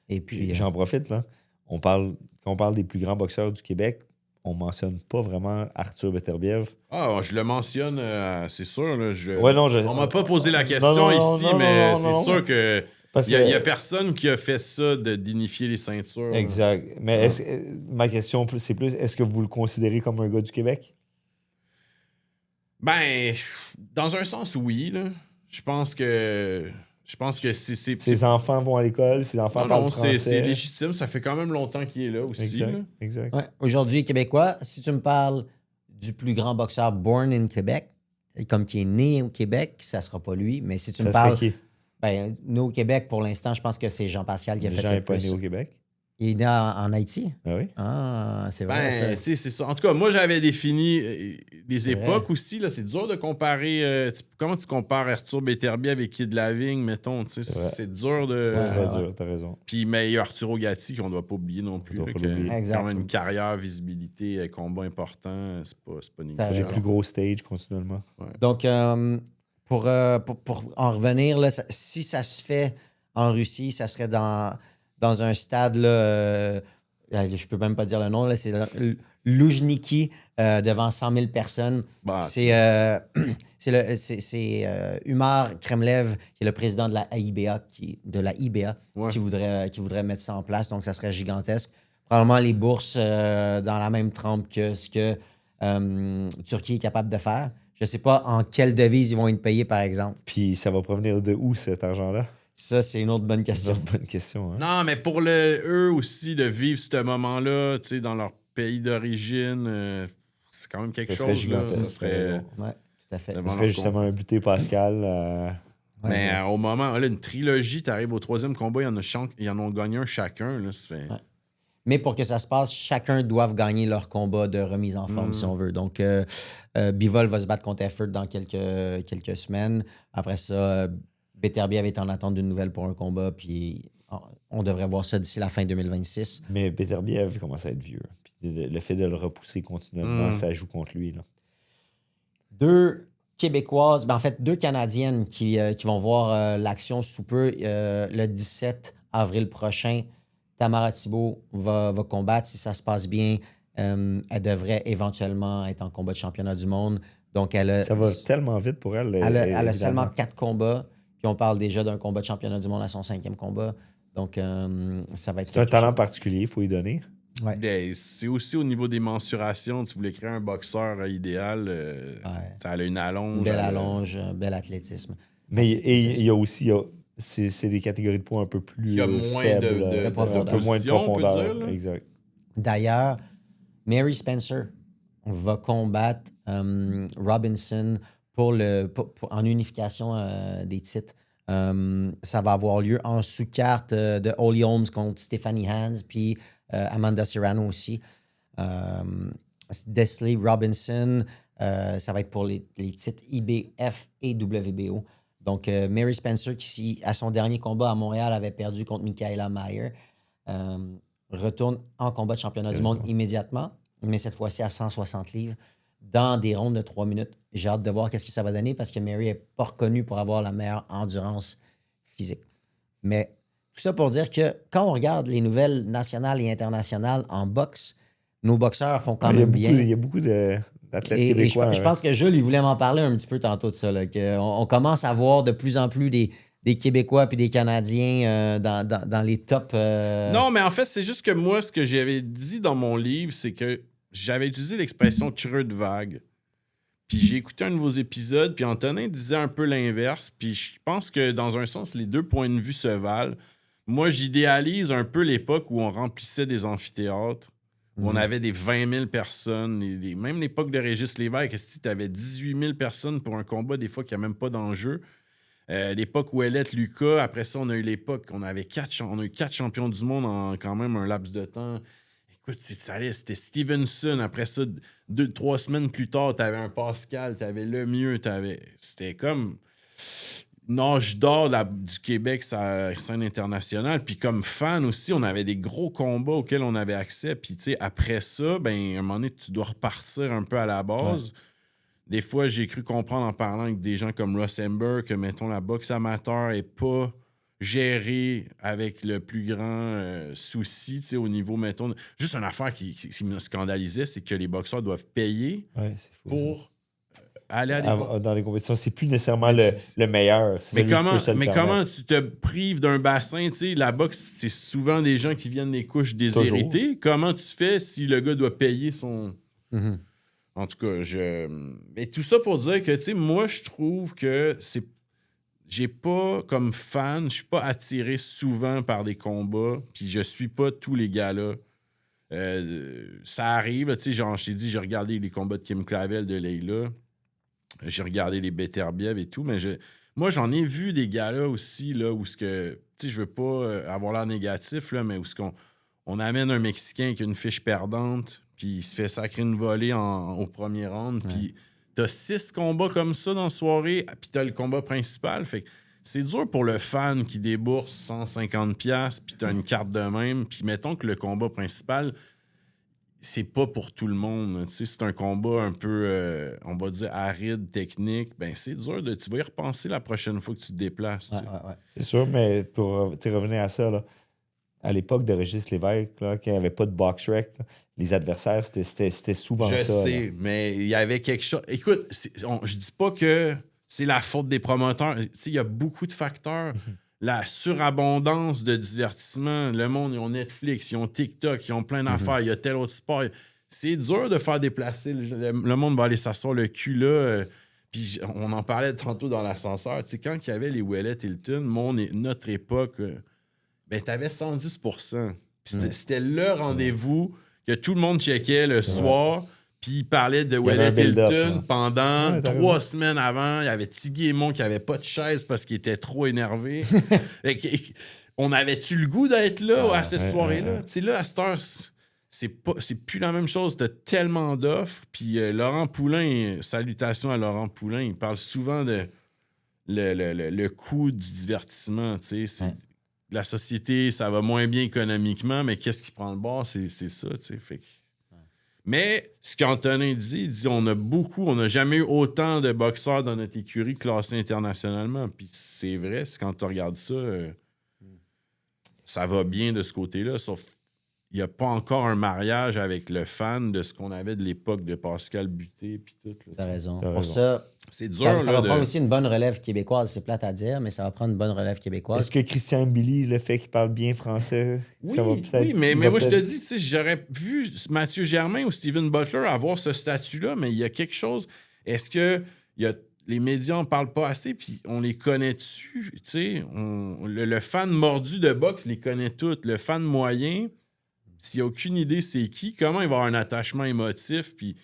Et puis, j'en profite, là. Quand on parle des plus grands boxeurs du Québec, on mentionne pas vraiment Arthur Beterbiev. Ah, je le mentionne, c'est sûr. Là, on m'a pas posé la question mais c'est sûr que il y a personne qui a fait ça d'unifier les ceintures. Exact. Mais ma question, c'est plus, est-ce que vous le considérez comme un gars du Québec? Ben, dans un sens, oui. Là. Je pense que c'est... Ses enfants vont à l'école, ses enfants parlent français. C'est légitime. Ça fait quand même longtemps qu'il est là aussi. Exact. Ouais. Aujourd'hui, Québécois, si tu me parles du plus grand boxeur born in Québec, comme qui est né au Québec, ça sera pas lui. Mais si tu me parles... Qui? Ben, nous, au Québec, pour l'instant, je pense que c'est Jean-Pascal qui a fait Jean le n'est pas plus. né au Québec. Il est né en Haïti? Ah oui? Ah, c'est vrai, ça. Tu sais, c'est ça. En tout cas, moi, j'avais défini les C'est époques vrai. aussi. Là, c'est dur de comparer... comment tu compares Arthur Beterbiev avec Kid Lavigne, mettons? C'est dur de... C'est très dur, t'as raison. Puis, mais il y a Arturo Gatti qu'on ne doit pas oublier non plus. On doit Là, pas qui l'oublier. a quand même une carrière, visibilité, combat important. C'est pas T'as négligeable. Les raison. plus gros stages continuellement. Donc, pour en revenir, là, si ça se fait en Russie, ça serait dans un stade, là, je peux même pas dire le nom, là, c'est Loujniki, devant 100 000 personnes. Bah, C'est Umar Kremlev, qui est le président de la IBA, Ouais. qui voudrait mettre ça en place. Donc, ça serait gigantesque. Probablement les bourses dans la même trempe que ce que Turquie est capable de faire. Je ne sais pas en quelle devise ils vont être payés, par exemple. Puis ça va provenir de où cet argent-là? Ça, c'est une autre bonne C'est question. une bonne question. Hein? Non, mais pour eux aussi, de vivre ce moment-là, tu sais, dans leur pays d'origine, c'est quand même quelque Ça serait chose. Là. gigantesque, Ça serait... Oui, tout à fait. Devant Ce serait justement un buté Pascal. Mais au moment, là, une trilogie, tu arrives au troisième combat, ils en ont gagné un chacun. Là, ça fait... Ouais. Mais pour que ça se passe, chacun doit gagner leur combat de remise en forme, si on veut. Donc, Bivol va se battre contre Effort dans quelques semaines. Après ça, Beterbiev est en attente d'une nouvelle pour un combat, puis on devrait voir ça d'ici la fin 2026. Mais Beterbiev commence à être vieux. Puis le fait de le repousser continuellement, ça joue contre lui. Là. Deux Québécoises, en fait, deux Canadiennes qui vont voir l'action sous peu. Le 17 avril prochain, Tamara Thibault va combattre. Si ça se passe bien, elle devrait éventuellement être en combat de championnat du monde. Donc, Ça va tellement vite pour elle. Elle a seulement 4 combats. Puis on parle déjà d'un combat de championnat du monde à son 5e combat. Donc, ça va être C'est un quelque talent chose. particulier, il faut y donner. Ouais. Ben, c'est aussi au niveau des mensurations. Tu voulais créer un boxeur idéal. Ça a une allonge. Une belle allonge, un bel athlétisme. Mais Athlétisme. il y a aussi, c'est des catégories de poids un peu plus Il y a moins faibles. de un profondeur. peu moins de position, on peut profondeur. dire, là. Exact. D'ailleurs, Mary Spencer va combattre Robinson en unification des titres. Ça va avoir lieu en sous-carte de Holly Holmes contre Stephanie Hans, puis Amanda Serrano aussi. Desley Robinson, ça va être pour les titres IBF et WBO. Donc, Mary Spencer, qui, à son dernier combat à Montréal, avait perdu contre Michaela Mayer, retourne en combat de championnat du monde immédiatement, mais cette fois-ci à 160 livres, dans des rondes de 3 minutes. J'ai hâte de voir qu'est-ce que ça va donner parce que Mary n'est pas reconnue pour avoir la meilleure endurance physique. Mais tout ça pour dire que quand on regarde les nouvelles nationales et internationales en boxe, nos boxeurs font quand même bien. Il y a beaucoup d'athlètes Et québécois. je pense que Jules, il voulait m'en parler un petit peu tantôt de ça. Là, on commence à voir de plus en plus des Québécois puis des Canadiens dans les tops. Non, mais en fait, c'est juste que moi, ce que j'avais dit dans mon livre, c'est que j'avais utilisé l'expression creux de vague. Puis j'ai écouté un de vos épisodes, puis Antonin disait un peu l'inverse. Puis je pense que dans un sens, les deux points de vue se valent. Moi, j'idéalise un peu l'époque où on remplissait des amphithéâtres, où on avait des 20 000 personnes, même l'époque de Régis Lévesque, tu avais 18 000 personnes pour un combat, des fois, qui n'y a même pas d'enjeu. L'époque où Ouellette, Lucas, après ça, on a eu l'époque, on a eu 4 champions du monde en quand même un laps de temps. Écoute, c'était Stevenson. Après ça, 2-3 semaines plus tard, t'avais un Pascal, t'avais Lemieux, c'était comme une âge d'or du Québec, sa scène internationale. Puis comme fan aussi, on avait des gros combats auxquels on avait accès. Puis tu sais, après ça, ben, à un moment donné, tu dois repartir un peu à la base. Ouais. Des fois, j'ai cru comprendre en parlant avec des gens comme Ross Ember que, mettons, la boxe amateur n'est pas gérée avec le plus grand souci, tu sais, au niveau, mettons... Juste une affaire qui me scandalisait, c'est que les boxeurs doivent payer pour aller à des... Dans les compétitions. C'est plus nécessairement le meilleur. Mais comment tu te prives d'un bassin, tu sais, la boxe, c'est souvent des gens qui viennent des couches déshéritées. Toujours. Comment tu fais si le gars doit payer son... Mm-hmm. En tout cas, Mais tout ça pour dire que, tu sais, moi, je trouve que c'est... J'ai pas, comme fan, je suis pas attiré souvent par des combats, puis je suis pas tous les gars-là. Ça arrive, tu sais, genre, je t'ai dit, j'ai regardé les combats de Kim Clavel, de Leila, j'ai regardé les Beterbiev et tout, mais moi, j'en ai vu des gars-là aussi, là, où ce que... Tu sais, je veux pas avoir l'air négatif, là, mais où ce qu'on amène un Mexicain avec une fiche perdante, puis il se fait sacrer une volée au premier round, puis t'as 6 combats comme ça dans la soirée, puis t'as le combat principal. Fait que c'est dur pour le fan qui débourse 150$, puis t'as une carte de même, puis mettons que le combat principal, c'est pas pour tout le monde. Tu sais, c'est un combat un peu, on va dire, aride, technique. Ben c'est dur. Tu vas y repenser la prochaine fois que tu te déplaces. Ouais. C'est sûr, mais pour revenir à ça, là, à l'époque de Régis Lévesque, là, quand il n'y avait pas de box rec, là, les adversaires, c'était souvent ça. Je sais, mais il y avait quelque chose... Écoute, je dis pas que c'est la faute des promoteurs. Tu sais, il y a beaucoup de facteurs. La surabondance de divertissement. Le monde, ils ont Netflix, ils ont TikTok, ils ont plein d'affaires. Il y a tel autre sport. C'est dur de faire déplacer. Le monde va aller s'asseoir le cul là. Puis on en parlait tantôt dans l'ascenseur. Tu sais, quand il y avait les Ouellette Hilton, notre époque... ben, t'avais 110%. C'était le rendez-vous que tout le monde checkait le soir, puis il parlait de Ouellette Hilton pendant 3 semaines avant. Il y avait Tiggy Aymon qui avait pas de chaise parce qu'il était trop énervé. On avait-tu le goût d'être là à cette soirée-là? Tu sais, là, à cette heure, c'est plus la même chose. T'as tellement d'offres. Puis Laurent Poulain, salutations à Laurent Poulain, il parle souvent de le coût du divertissement, tu sais. La société, ça va moins bien économiquement, mais qu'est-ce qui prend le bord? C'est ça, tu sais. Fait que... Mais ce qu'Antonin dit, il dit on n'a jamais eu autant de boxeurs dans notre écurie classés internationalement. Puis c'est vrai, c'est quand tu regardes ça, ça va bien de ce côté-là, sauf il n'y a pas encore un mariage avec le fan de ce qu'on avait de l'époque de Pascal Buté puis tout. T'as raison. T'as Pour raison. ça, C'est dur, ça là, va prendre aussi une bonne relève québécoise. C'est plate à dire, mais ça va prendre une bonne relève québécoise. Est-ce que Christian Billy, le fait qu'il parle bien français, Oui, ça va peut-être... oui, mais il va moi, je te peut-être- dis, tu sais, j'aurais vu Mathieu Germain ou Steven Butler avoir ce statut-là, mais il y a quelque chose. Est-ce que les médias n'en parlent pas assez, puis on les connaît-tu? Tu sais, le fan mordu de boxe les connaît tous. Le fan moyen, s'il n'a aucune idée c'est qui, comment il va avoir un attachement émotif, puis...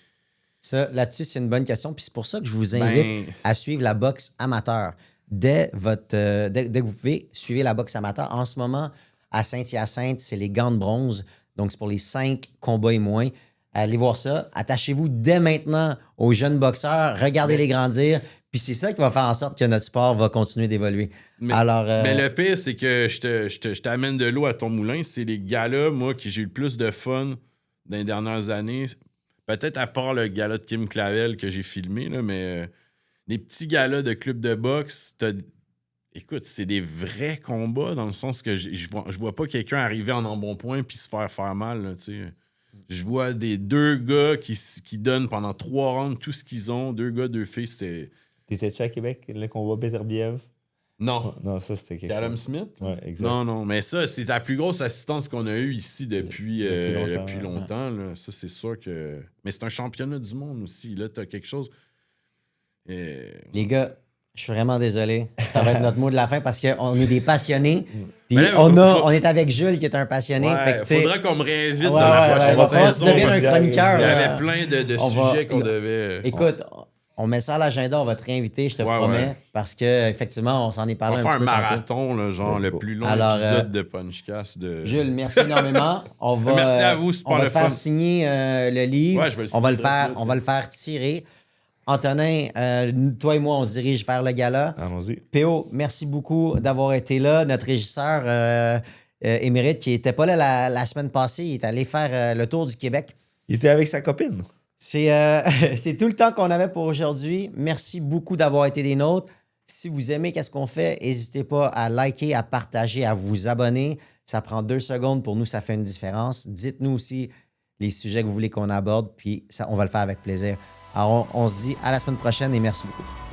Ça, là-dessus, c'est une bonne question. Puis c'est pour ça que je vous invite à suivre la boxe amateur. Dès que vous pouvez, suivez la boxe amateur. En ce moment, à Saint-Hyacinthe, c'est les gants de bronze. Donc, c'est pour les 5 combats et moins. Allez voir ça. Attachez-vous dès maintenant aux jeunes boxeurs. Regardez-les grandir. Puis c'est ça qui va faire en sorte que notre sport va continuer d'évoluer. Mais le pire, c'est que je t'amène de l'eau à ton moulin. C'est les gars-là, moi, que j'ai eu le plus de fun dans les dernières années. Peut-être à part le gala de Kim Clavel que j'ai filmé, là, mais les petits galas de club de boxe, écoute, c'est des vrais combats dans le sens que je vois pas quelqu'un arriver en embonpoint puis se faire mal. Là, tu sais. Je vois deux gars qui donnent pendant 3 rounds tout ce qu'ils ont. 2 gars, 2 filles, c'était... T'étais-tu à Québec, le combat Beterbiev? Non. Non, ça, c'était quelque Callum chose. Smith? Ouais, exact. Non, mais ça, c'est la plus grosse assistance qu'on a eue ici depuis Depuis longtemps. Là. Ça, c'est sûr que... Mais c'est un championnat du monde aussi. Là, t'as quelque chose... Les gars, je suis vraiment désolé. Ça va être notre mot de la fin parce qu'on est des passionnés. Puis Mais là, on est avec Jules qui est un passionné. Ouais, fait que, tu sais, faudra qu'on me réinvite ouais, dans la ouais, prochaine va falloir que tu saison. deviennes parce un qu'il chroniqueur. y là. avait plein de On va- sujets qu'on devait... Écoute, on met ça à l'agenda, on va te réinviter, je te Ouais, promets. ouais. Parce qu'effectivement, on s'en est On parlé va un faire petit un peu tantôt. marathon, là, genre Let's le go. plus long Alors, épisode de Punchcast. Jules, merci énormément. On va, Merci à vous, c'est on pas va le te faire fun. signer le livre. Ouais, je vais le on va signer le faire, direct, là, on va le faire tirer. Antonin, toi et moi, on se dirige vers le gala. Allons-y. PO, merci beaucoup d'avoir été là. Notre régisseur émérite qui n'était pas là la semaine passée, il est allé faire le tour du Québec. Il était avec sa copine. C'est tout le temps qu'on avait pour aujourd'hui. Merci beaucoup d'avoir été des nôtres. Si vous aimez qu'est-ce qu'on fait, n'hésitez pas à liker, à partager, à vous abonner. Ça prend 2 secondes. Pour nous, ça fait une différence. Dites-nous aussi les sujets que vous voulez qu'on aborde, puis ça, on va le faire avec plaisir. Alors, on se dit à la semaine prochaine et merci beaucoup.